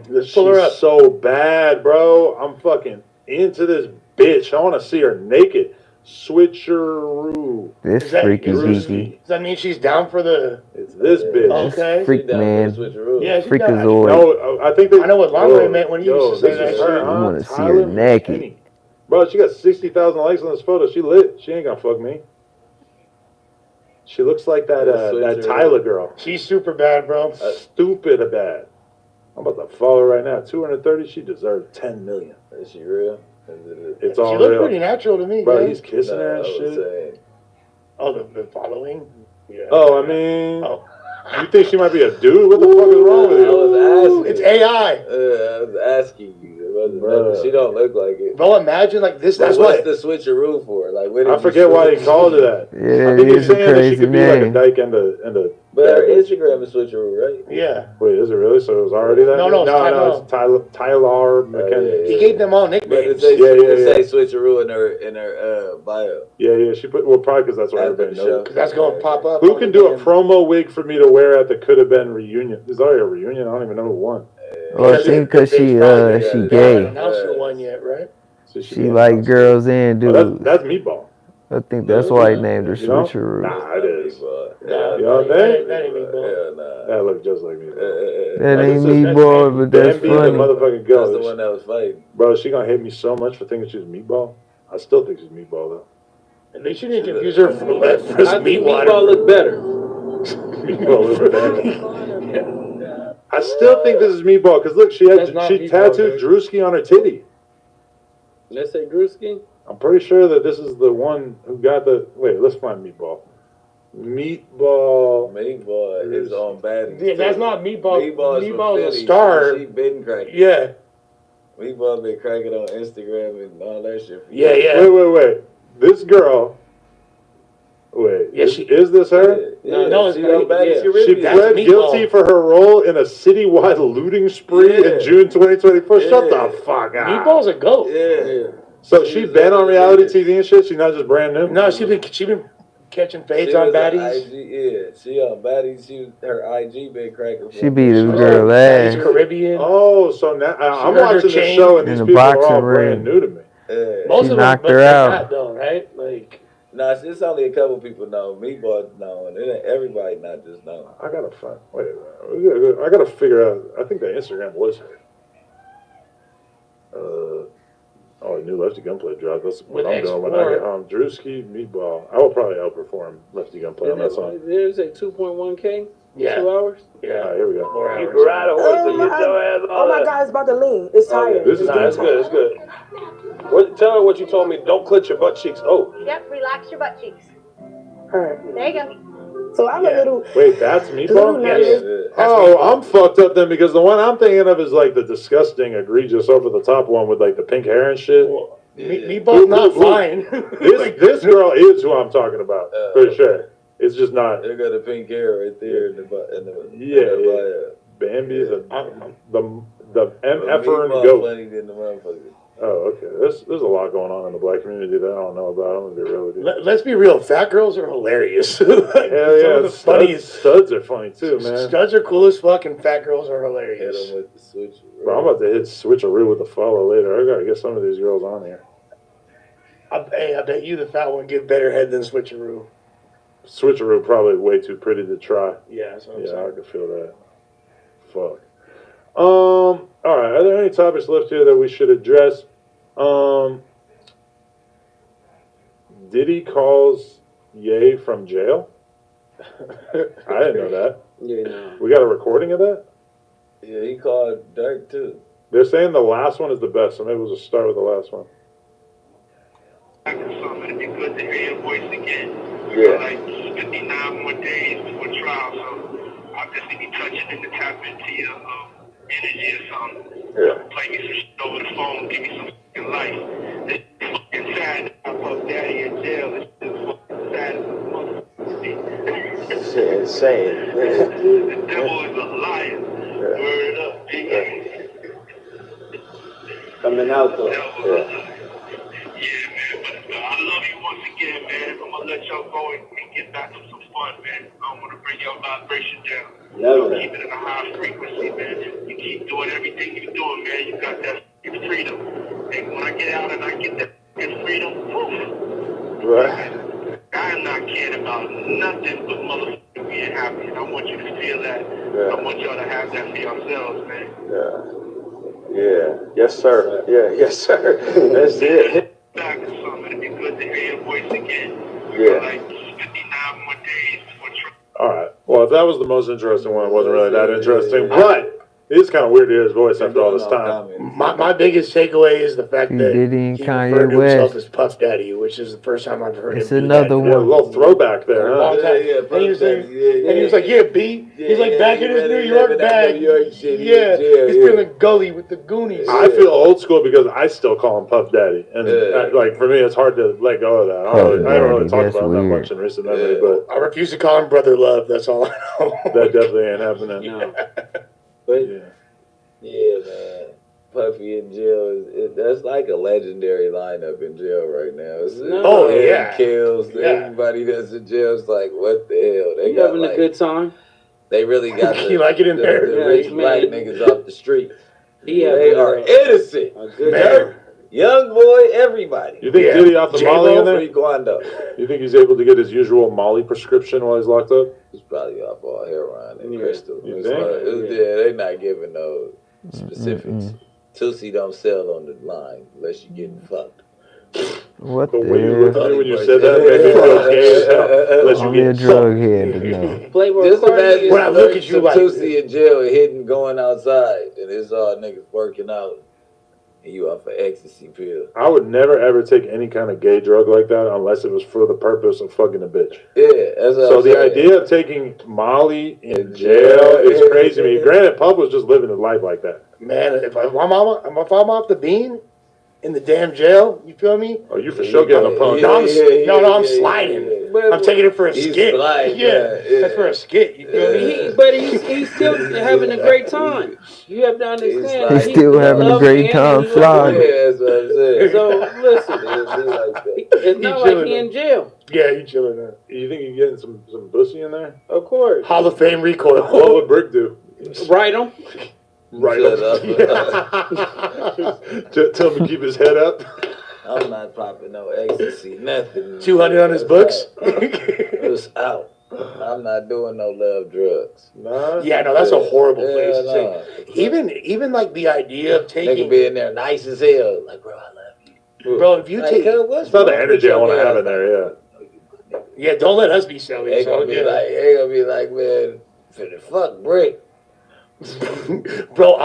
Let's pull her up. So bad, bro. I'm fucking into this bitch. I want to see her naked. Switcheroo. This freaky geeky. Does that mean she's down for the? It's this bitch. Okay. Freak man. Yeah, she's Freakazoid. No, I think I know what Longway meant when he used to say that shit. I want to see her naked. Bro, she got 60,000 likes on this photo. She lit. She ain't gonna fuck me. She looks like that Tyler girl. She's super bad, bro. Stupid bad. I'm about to follow her right now. 230. She deserves 10 million. Is she real? It's all she real. looked pretty natural to me, bro. man. He's kissing her and shit. Oh, the following. Yeah. Oh, I mean, you think she might be a dude? What the fuck is wrong with you? I was asking. It's AI. I was asking you. She don't look like it. Bro, imagine like this. That's what's the switcheroo for? Like, I forget why he called her that. Yeah, I think he's saying that she crazy could be like a dyke and a. But her Instagram is switcheroo, right? Yeah. Wait, is it really? So it was already that? No, it's Tyler McKenzie. He gave them all nicknames. It say switcheroo in her bio. Yeah. She put probably because that's what everybody knows. Because that's going to pop up. Who can do a promo wig for me to wear at the could have been reunion? There's already a reunion. I don't even know who won. Oh, I think because she gay. They haven't announced the one yet, right? So she like girls and dudes. Oh, that's Meatball. I think that's why he named her Switcheroo. Nah, it is. Nah, you know what I mean? That ain't Meatball. That looks just like Meatball. That ain't Meatball, but that's funny. The motherfucking girl. That's the one that was fighting. Bro, she gonna hate me so much for thinking she's Meatball. I still think she's Meatball though. And they shouldn't confuse her for Meatball look better. Meatball look better. I still think this is Meatball because look, she tattooed Drewski on her titty. Let's say Drewski. I'm pretty sure that this is the one who got the. Wait, let's find Meatball. Meatball. Meatball is on baddies. Yeah, that's not Meatball. Meatball's a Philly. star. She been cracking. Yeah. Meatball been cracking on Instagram and all that shit. Yeah. Wait. This girl. Wait. Yeah, is this her? Yeah. No, she on baddies. She pled guilty for her role in a citywide looting spree in June 2024. Shut the fuck up. Meatball's a goat. Yeah. So she been on reality TV and shit? She's not just brand new? No, she been catching fades on baddies. She on baddies. Her IG been cracking. She beat this girl ass. Caribbean. Oh, so now I'm watching the show and these people are all brand new to me. Most of them knocked her out. though, right? Like, nah, it's only a couple people know. Meatball know, and everybody not just know. I gotta find. Wait a minute. I gotta figure out. I think the Instagram was her. Oh, a new Lefty Gunplay drop. That's what I'm doing when I get home. Drewski, Meatball. I will probably outperform Lefty Gunplay on that song. There's a 2.1K. Yeah. 2 hours. Yeah. All right, here we go. 4 hours. You can ride a horse and get your ass on. Oh my God, it's about to lean. It's tired. This is It's good. It's good. Tell her what you told me. Don't clench your butt cheeks. Oh. Yep, relax your butt cheeks. Alright. There you go. So I'm a little. Wait, that's Meatball? Yes. Oh, I'm fucked up then because the one I'm thinking of is like the disgusting, egregious, over the top one with like the pink hair and shit. Meatball's not fine. This girl is who I'm talking about for sure. It's just not. They got the pink hair right there in the Bambi, the MFer and Meatball goat. funny than the motherfucker. Oh, okay. There's a lot going on in the black community that I don't know about. I'm gonna be real with you. Let's be real. Fat girls are hilarious. Hell yeah, the funniest studs are funny too, man. Studs are cool as fuck, and fat girls are hilarious. Hit 'em with the switch. Bro, I'm about to hit switcheroo with the follow later. I gotta get some of these girls on here. I bet you the fat one give better head than switcheroo. Switcheroo probably way too pretty to try. Yeah, that's what I'm Yeah, saying. I can feel that. Fuck. All right. Are there any topics left here that we should address? Diddy calls Ye from jail. I didn't know that. Yeah, no. We got a recording of that? Yeah, he called Dirk too. They're saying the last one is the best, so maybe we'll just start with the last one. It'd be good to hear your voice again. Yeah. Like 59 more days before trial, so I'll just be touching in to tap into your energy or something. Yeah. Play me some shit over the phone, give me some fucking life. It's fucking sad that I put daddy in jail. It's just fucking sad as a motherfucker. Shit, insane. The devil is a liar. Word up, big. Coming out though. Yeah, man, but I love you once again, man. I'm gonna let y'all go and get back to some fun, man. I don't wanna bring your vibration down. Never. Keep it in a high frequency, man. You keep doing everything you're doing, man. You got that freedom. And when I get out and I get that freedom, poof. Right. I am not caring about nothing but motherfucking being happy. And I want you to feel that. I want y'all to have that for yourselves, man. Yeah. Yes, sir. Yeah. Yes, sir. That's it. Back or something. It'd be good to hear your voice again. Yeah. Like 59 more days before trial. All right. Well, if that was the most interesting one, it wasn't really that interesting. But it is kind of weird to hear his voice after all this time. My biggest takeaway is the fact that Diddy and he Kanye referred to himself West. as Puff Daddy, which is the first time I've heard It's him do another that. one. Yeah, a little throwback there, huh? Long time. And he was like, and he was like, yeah, B. He's like back in his New York bag. Yeah, he's in the gully with the Goonies. I feel old school because I still call him Puff Daddy, and like for me, it's hard to let go of that. I don't really talk about him that much in recent memory, but I refuse to call him Brother Love. That's all I know. that definitely ain't happening. No. But yeah, man. Puffy in jail that's like a legendary lineup in jail right now. It's Kills. Everybody that's in jail is like, what the hell? They You got having like, a good time? They really got the, You like it in there? the rich black niggas off the street. He They are innocent. A good Dirk, young boy, everybody. You think Diddy off the Molly in there? Free Quando. You think he's able to get his usual Molly prescription while he's locked up? He's probably off all heroin and crystal. You It's think? they're not giving no specifics. Tootsie don't sell on the line unless you're getting fucked. What The the way you looked at hell? me when you said that made me feel gay as hell. Unless you Only a get drug head to know. Playboy Just Cardi imagine is- When I look at you some like- Tootsie in jail hidden going outside and it's all niggas working out. and you off an ecstasy pill. I would never ever take any kind of gay drug like that unless it was for the purpose of fucking a bitch. Yeah, that's what so I'm the saying. idea of taking Molly in jail is crazy to me. Granted, Pup was just living his life like that. Man, if I'm off the bean in the damn jail, you feel me? Oh, you for sure getting a punk. No, I'm sliding. I'm taking it for a skit. Sliding, That's for a skit. You feel me? But he's still having a great time. You have to understand. He's still having a great time sliding. Yeah, that's what I'm saying. So listen, it's not like he in jail. Yeah, you chilling there. You think you're getting some pussy in there? Of course. Hall of Fame recoil. What would Bricc do? Write him. Right up. Tell him to keep his head up. I'm not popping no ecstasy, nothing. 200 on his books? It's out. I'm not doing no love drugs. Nah. Yeah, no, that's a horrible place to no. say. Even like the idea of taking... Nigga be in there nice as hell. Like, bro, I love you. Bro, if you Like, take... It's not the energy I want to have in there, yeah. Yeah, don't let us be silly. They gonna be like, man, finna fuck Bricc. Bro,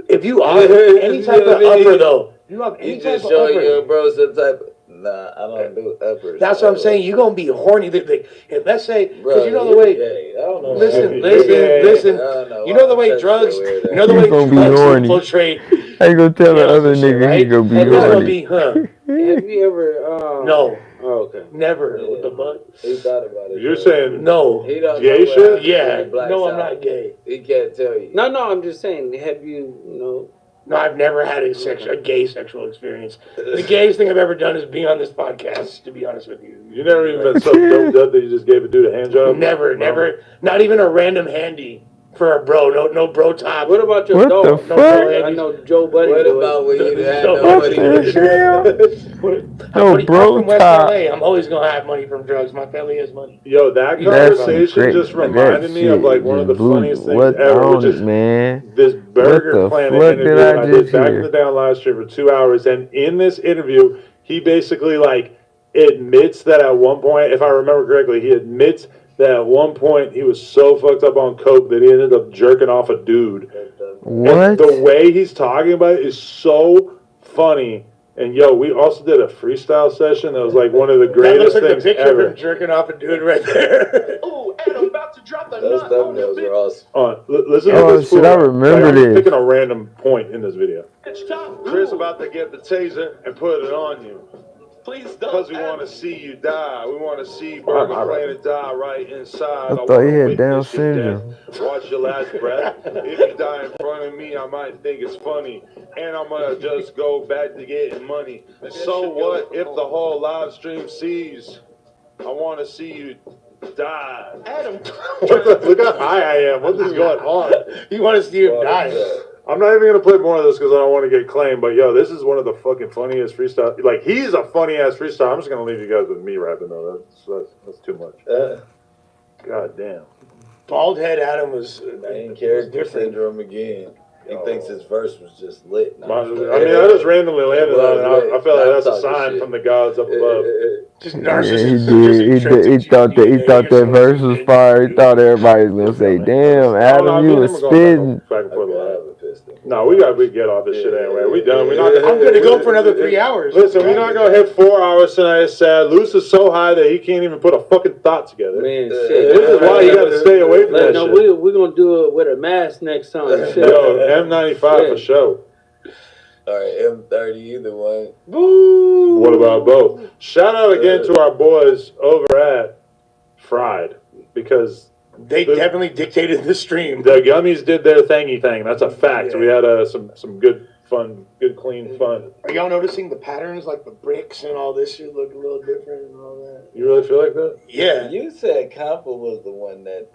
if you offer any type of upper though, you have any You type just of showing upper. your bro some type of, nah, I don't do uppers. That's what I'm saying. You're gonna be horny. If let's say, because you know the Bro, way. I don't know. Listen. I don't You know the way drugs. You know the way He's gonna be drugs horny. infiltrate. How you gonna tell the Yeah, other for sure, nigga right? he gonna be And it's gonna horny? be, Have you ever? No. Oh, okay. Never. What the fuck? He thought about it. You're saying No. He don't gay know shit? Yeah. He blacks No, I'm out. not gay. He can't tell you. No, I'm just saying. Have you? No, I've never had a gay sexual experience. The gayest thing I've ever done is be on this podcast, to be honest with you. You never even been so doped up that you just gave a dude a hand job? Never. Not even a random handy for a bro. No bro top. What about your What dog? the No fuck? bro handy. I know Joe Buddy. What do it. about when you had No, nobody? No, I'm bro, from West top. LA. I'm always gonna have money from drugs. My family has money. Yo, that That's conversation great. just reminded me of like one of the funniest things ever, which is man. this Burger the Planet fuck interview did I I did just back hear? in the day on live stream for 2 hours. And in this interview, he basically like admits that at one point, if I remember correctly, he admits that at one point he was so fucked up on coke that he ended up jerking off a dude. What? And the way he's talking about it is so funny. And yo, we also did a freestyle session that was like one of the That greatest looks like the things picture of ever. him jerking off a dude right there. Ooh, Adam about to drop the Those nut on your thumbnails were awesome. Listen Oh, to this. shit, fool. I remember I'm just this. picking a random point in this video. bitch top. Chris about to get the taser and put it on you. Please don't. Because we want to see you die. We want to see Wow, Burger Planet die right inside. I thought he wanna had Down witness your syndrome. death. Watch your last breath. If you die in front of me, I might think it's funny. And I'm going to just go back to getting money. So what if the whole live stream sees? I want to see you die. Adam. Look how high I am. What is going on? You want to see him die? I'm not even gonna play more of this because I don't want to get claimed. But yo, this is one of the fucking funniest freestyle. Like he's a funny ass freestyle. I'm just gonna leave you guys with me rapping though. That's too much. God damn. Bald head Adam was Main character syndrome again. He thinks his verse was just lit. I just randomly landed on it. I felt like that's a sign from the gods up above. just Yeah, narcissism. he thought that verse was fire. He thought everybody was gonna say, "Damn, Adam, you was spitting." Back and forth. No, we get off this shit anyway. We done. We're not. I'm gonna go for another 3 hours. Listen, we're not gonna hit 4 hours tonight. It's sad. Luce is so high that he can't even put a fucking thought together. Man, shit. This is why you gotta stay away from that shit. We're gonna do it with a mask next time. Shit. Yo, M95 for sure. All right, M30, either one. Boo! What about both? Shout out again to our boys over at Fried because they definitely dictated the stream. The gummies did their thingy thing. That's a fact. Yeah. We had some good fun, good clean fun. Are y'all noticing the patterns, like the bricks and all this shit look a little different and all that? You really feel like that? Yeah. You said Compa was the one that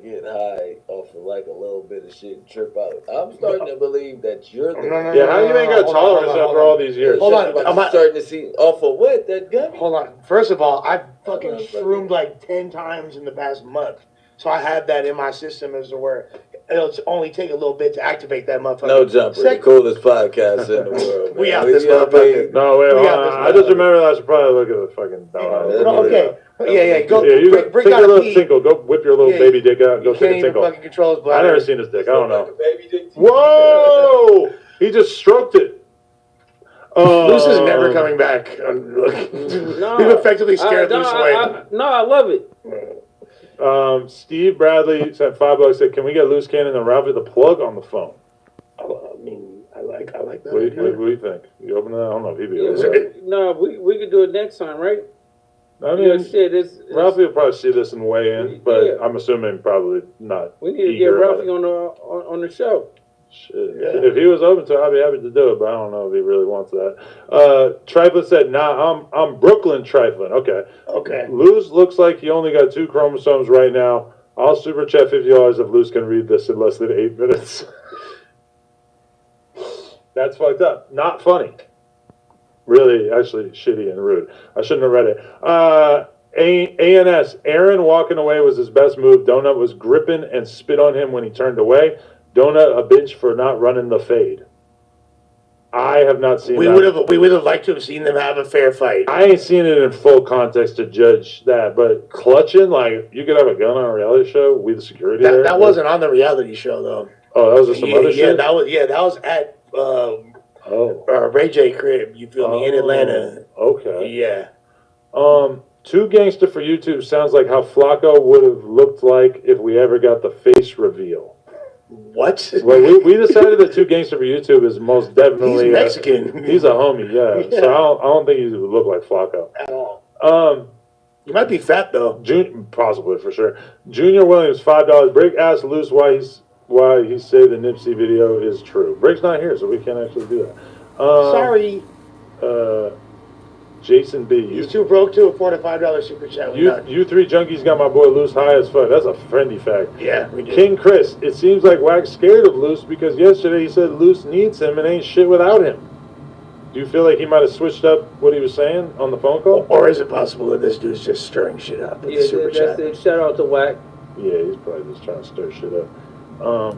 get high off of like a little bit of shit and trip out. I'm starting to believe that you're the how you ain't got tolerance after all these years? Hold on. I'm starting to see off of what? That gummy? Hold on. First of all, I've fucking shroomed like 10 times in the past month. So I have that in my system as to where it'll only take a little bit to activate that motherfucker. No jumper, the coolest podcast in the world. We out this motherfucker. No, wait, I just remember that I should probably look at the fucking dog. Okay. Yeah. Go. You Bricc take got your a little pee. tinkle. Go whip your little baby dick out. Go take a tinkle. Fucking control his bladder. I never seen his dick. I don't know. Baby dick. Whoa! He just stroked it. Luce is never coming back. You've effectively scared Luce away. I love it. Steve Bradley sent $5. Said, "Can we get Luce Cannon and Ralphie the plug on the phone?" I mean, I like that. What do you think? You open that? I don't know if he'd be able to. No, we could do it next time, right? I mean, Ralphie will probably see this and weigh in, but I'm assuming probably not. We need to get Ralphie on the show. Shit. Yeah. If he was open to it, I'd be happy to do it, but I don't know if he really wants that. Triflin said, "Nah, I'm Brooklyn Triflin." Okay. Luce looks like he only got 2 chromosomes right now. I'll super chat $50 if Luce can read this in less than 8 minutes. That's fucked up. Not funny. Really, actually, shitty and rude. I shouldn't have read it. ANS, Aaron walking away was his best move. Donut was gripping and spit on him when he turned away. Donut a bitch for not running the fade. I have not seen that. We would have liked to have seen them have a fair fight. I ain't seen it in full context to judge that, but clutching, like, you could have a gun on a reality show with the security there. That wasn't on the reality show, though. Oh, that was just some other shit? That was at Ray J crib, you feel me, in Atlanta. Okay. Yeah. 2 Gangster for YouTube sounds like how Flacco would have looked like if we ever got the face reveal. What? Well, we decided that 2 Gangster for YouTube is most definitely... He's Mexican. He's a homie, yeah. So I don't think he would look like Flacco. At all. He might be fat, though. Possibly, for sure. Junior Williams, $5. Bricc asked Luce why he said the Nipsey video is true. Brick's not here, so we can't actually do that. Sorry. Jason B. He's too broke to afford a $5 super chat. You 3 junkies got my boy Luce high as fuck. That's a friendly fact. Yeah, we did. King Chris, it seems like Wack's scared of Luce because yesterday he said Luce needs him and ain't shit without him. Do you feel like he might have switched up what he was saying on the phone call? Or is it possible that this dude's just stirring shit up with the super chat? That's it. Shout out to Wack. Yeah, he's probably just trying to stir shit up.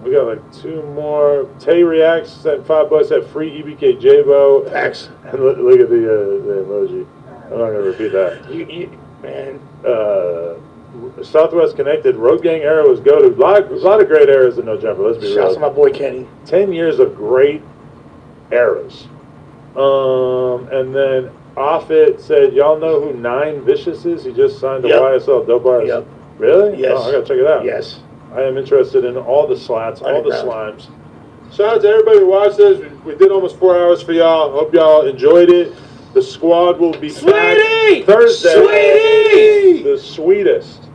We got like 2 more. Tay reacts, sent $5 at free EBK Jabo. Thanks. And look at the emoji. I'm not gonna repeat that. Man. Southwest Connected. Road Gang era was goated. A lot of great eras in No Jumper. Let's be real. Shouts to my boy Kenny. 10 years of great eras. And then Offit said, "Y'all know who 9 Vicious is? He just signed to YSL Dope Bars." Yep. Really? Yes. Oh, I gotta check it out. Yes. I am interested in all the slats, all the slimes. Shout out to everybody who watched this. We did almost 4 hours for y'all. Hope y'all enjoyed it. The squad will be back Thursday. Sweetie! The sweetest.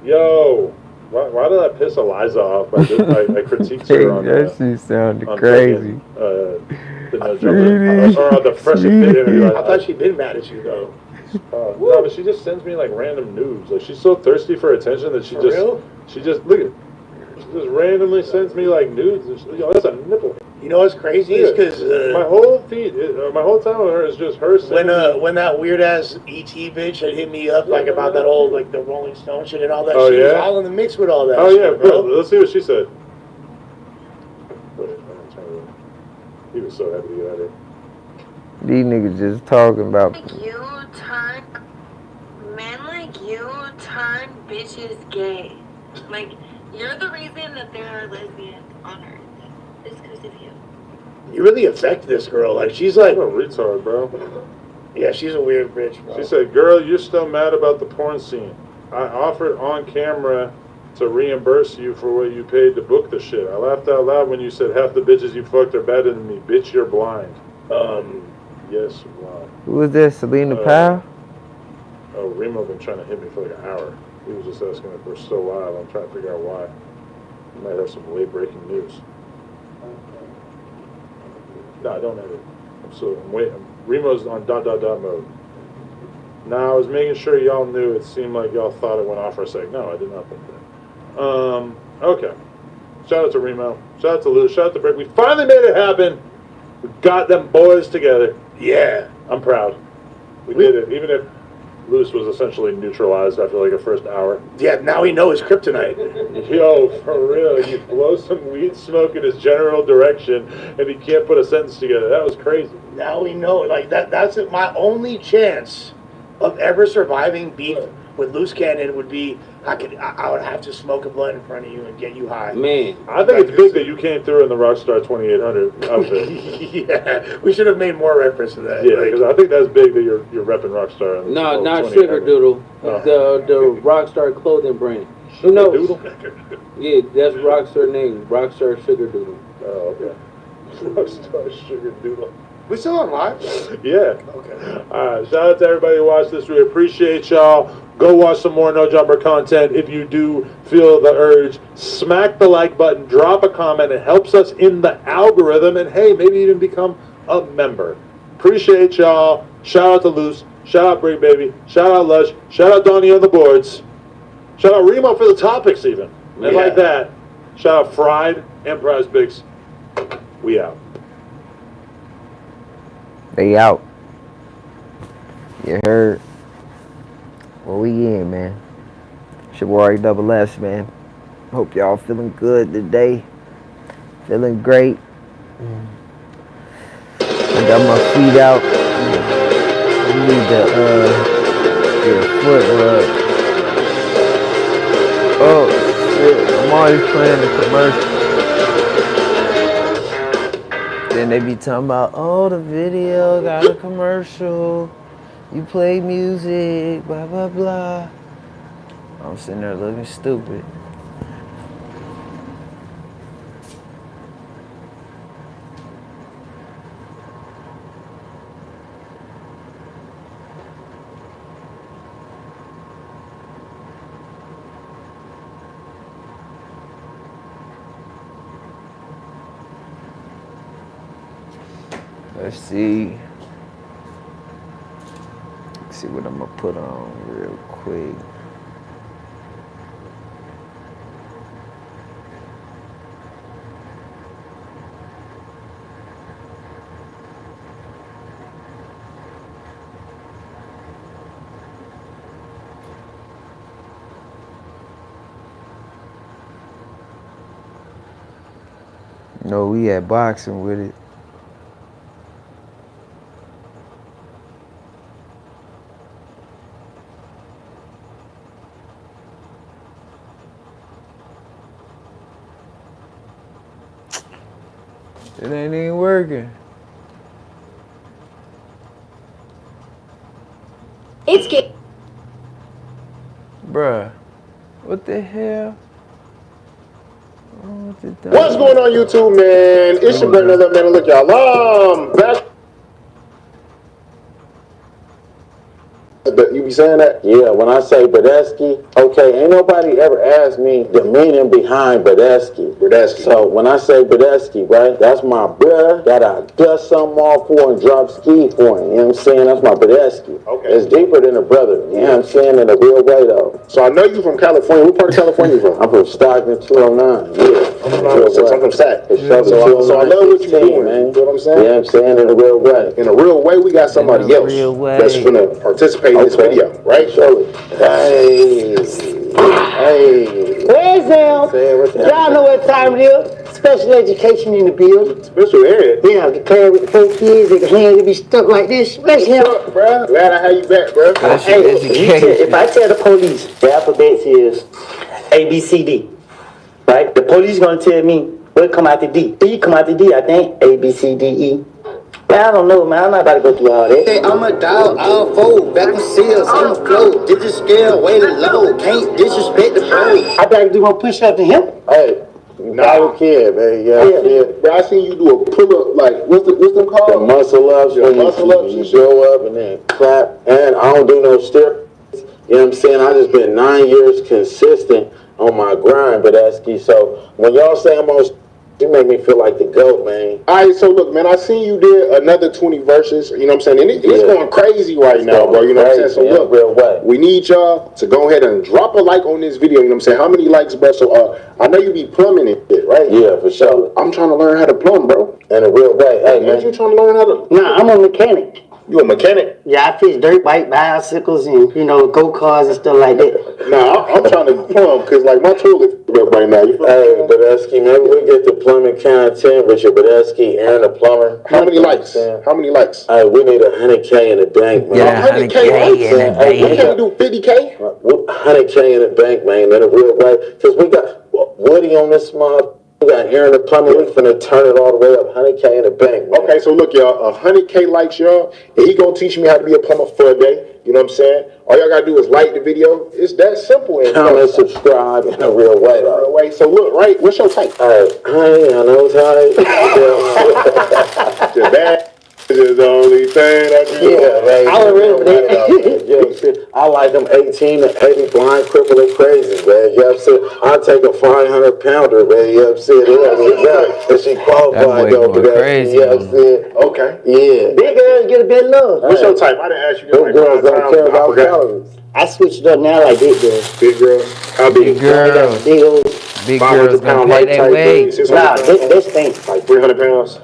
Yo. Why did I piss Eliza off? I critiqued her on that. She sounded crazy. The Fresh and Fit interview. I thought she'd been mad at you, though. No, but she just sends me like random nudes. Like she's so thirsty for attention that she just look at it. She just randomly sends me like nudes. And that's a nipple. You know what's crazy is because my whole feed, my whole time with her is just her. When that weird ass ET bitch had hit me up like about that old like the Rolling Stone shit and all that. She was all in the mix with all that. Oh shit, yeah, bro. Let's see what she said. He was so happy to get out of here. These niggas just talking about. Men like you turn bitches gay. Like, you're the reason that there are lesbians on Earth. It's because of you. You really affect this girl. Like, she's like... What a retard, bro. Yeah, she's a weird bitch, bro. She said, "Girl, you're still mad about the porn scene. I offered on camera to reimburse you for what you paid to book the shit. I laughed out loud when you said half the bitches you fucked are better than me. Bitch, you're blind." Yes, wow. Who was that? Selena Powell? Oh, Remo been trying to hit me for like an hour. He was just asking if we're still live. I'm trying to figure out why. We might have some late breaking news. No, I don't have it. I'm waiting. Remo's on ... mode. Now I was making sure y'all knew. It seemed like y'all thought it went off for a sec. No, I did not think that. Okay. Shout out to Remo. Shout out to Luce. Shout out to Bricc. We finally made it happen. We got them boys together. Yeah. I'm proud. We did it. Even if Luce was essentially neutralized after like a first hour. Yeah, now we know his kryptonite. Yo, for real. You blow some weed smoke in his general direction and he can't put a sentence together. That was crazy. Now we know. Like, that's my only chance of ever surviving beef with Luce Cannon would be I would have to smoke a blunt in front of you and get you high. Man, I think it's big that you came through in the Rockstar 2800 outfit. Yeah, we should have made more reference to that. Yeah, because I think that's big that you're repping Rockstar. No, not Sugar Doodle. The Rockstar clothing brand. Who knows? Doodle? Yeah, that's Rockstar name. Rockstar Sugar Doodle. Oh, okay. Rockstar Sugar Doodle. We still on live? Yeah. Okay. All right. Shout out to everybody who watched this. We appreciate y'all. Go watch some more No Jumper content. If you do feel the urge, smack the like button, drop a comment. It helps us in the algorithm. And hey, maybe even become a member. Appreciate y'all. Shout out to Luce. Shout out Bricc Baby. Shout out Lush. Shout out Donnie on the boards. Shout out Remo for the topics even. And like that, shout out Fried and Prize Bigs. We out. They out. You heard? Well, we in, man. It's your boy Double S, man. Hope y'all feeling good today. Feeling great. I got my feet out. I need to get a foot rub. Oh shit! I'm always playing the commercial. Then they be talking about, oh, the video got a commercial. You play music, blah, blah, blah. I'm sitting there looking stupid. Let's see. Let's see what I'm gonna put on real quick. No, we had boxing with it. It ain't even working. It's get. Bruh, what the hell? What's going on YouTube, man? It's your brother, man. Look, y'all. Back. You be saying that? Yeah, when I say Badesky, okay, ain't nobody ever asked me the meaning behind Badesky. So when I say Badesky, right, that's my bruh that I dust something off for and drop ski for him. You know what I'm saying? That's my Badesky. Okay. It's deeper than a brother. You know what I'm saying? In a real way, though. So I know you from California. What part of California you from? I'm from Stockton, 209. Yeah. I'm from Sac. So I love what you're doing, man. You know what I'm saying? Yeah, I'm saying in a real way. In a real way, we got somebody else that's gonna participate in this video, right? Surely. Hey. Where's them? Y'all know what time it is. Special education in the building. Special ed? Yeah, the class with the 4 kids, their hands to be stuck like this. Special help. Bro, glad I have you back, bro. Hey, if I tell the police the alphabet is A, B, C, D, right? The police gonna tell me what come out the D. D come out the D, I think. A, B, C, D, E. Man, I don't know, man. I'm not about to go through all that. Hey, I'm a dog, all four, back with seals, on the floor. Digit scale, way low. Can't disrespect the bro. I gotta do more push-ups than him. Hey, not a kid, man. Yeah. Bro, I seen you do a pull-up, like, what's them called? The muscle ups. Yeah, muscle ups. You go up and then clap. And I don't do no steroids. You know what I'm saying? I just been 9 years consistent on my grind, Badesky. So when y'all say I'm on, you make me feel like the GOAT, man. All right, so look, man, I seen you did another 20 verses, you know what I'm saying? And it's going crazy right now, bro, you know what I'm saying? So look, real way. We need y'all to go ahead and drop a like on this video, you know what I'm saying? How many likes, bro? So I know you be plumbing it, right? Yeah, for sure. I'm trying to learn how to plumb, bro. In a real way. Hey, man. You trying to learn how to... Nah, I'm a mechanic. You a mechanic? Yeah, I fix dirt bike, bicycles, and go-karts and stuff like that. Nah, I'm trying to plumb because like my toilet up right now. Hey, Badesky, maybe we get the plumbing content with your Badesky, Aaron the plumber. How many likes? How many likes? Hey, we need 100K in the bank, man. Yeah, 100K in the bank. We can't do 50K. 100K in the bank, man. In a real way, because we got Woody on this month. We got Aaron the plumber. We finna turn it all the way up. 100K in the bank, man. Okay, so look, y'all. 100K likes, y'all, and he gonna teach me how to be a plumber for a day. You know what I'm saying? All y'all gotta do is like the video. It's that simple. Comment, subscribe in a real way, though. Real way. So look, right? What's your type? Honey, I know type. The bad is the only thing I do. Yeah, man. I remember that. Yeah, I like them 18 to 80 blind, crippled, and crazy, man. You know what I'm saying? I'll take a 500-pounder, man. You know what I'm saying? And she qualified though for that. Crazy, you know what I'm saying? Okay. Yeah. Big girls get a bit of love. What's your type? I didn't ask you that. Those girls don't care about calories. I switched it up now like big girls. Big girls? How big? Girls. Big old. Big girls gonna pay their way. Nah, this thing. Like 300 pounds?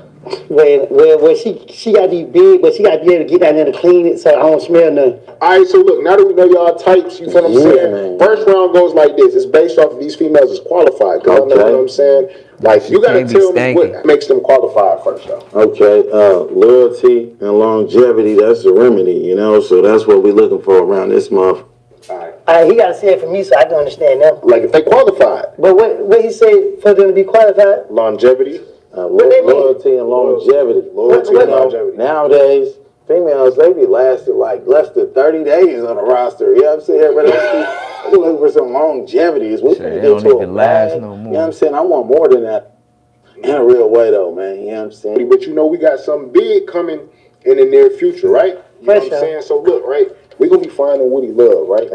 Well, she got to be big, but she got to be able to get down there to clean it so I don't smell nothing. All right, so look, now that we know y'all types, you feel what I'm saying? Man. First round goes like this. It's based off of these females is qualified. Cause I know what I'm saying? Like, you gotta tell me what makes them qualified first, though. Okay, loyalty and longevity, that's the remedy, you know? So that's what we're looking for around this month. All right. He got to say it for me so I can understand them. Like, if they qualified. But what he said for them to be qualified? Longevity. Loyalty and longevity. Loyalty and longevity. Nowadays, females, they be lasting like less than 30 days on a roster. You know what I'm saying? But we're looking for some longevity. Is we can get to a bag. You know what I'm saying? I want more than that. In a real way, though, man. You know what I'm saying? But you know, we got something big coming in the near future, right? You know what I'm saying? So look, right? We're going to be finding Woody love, right?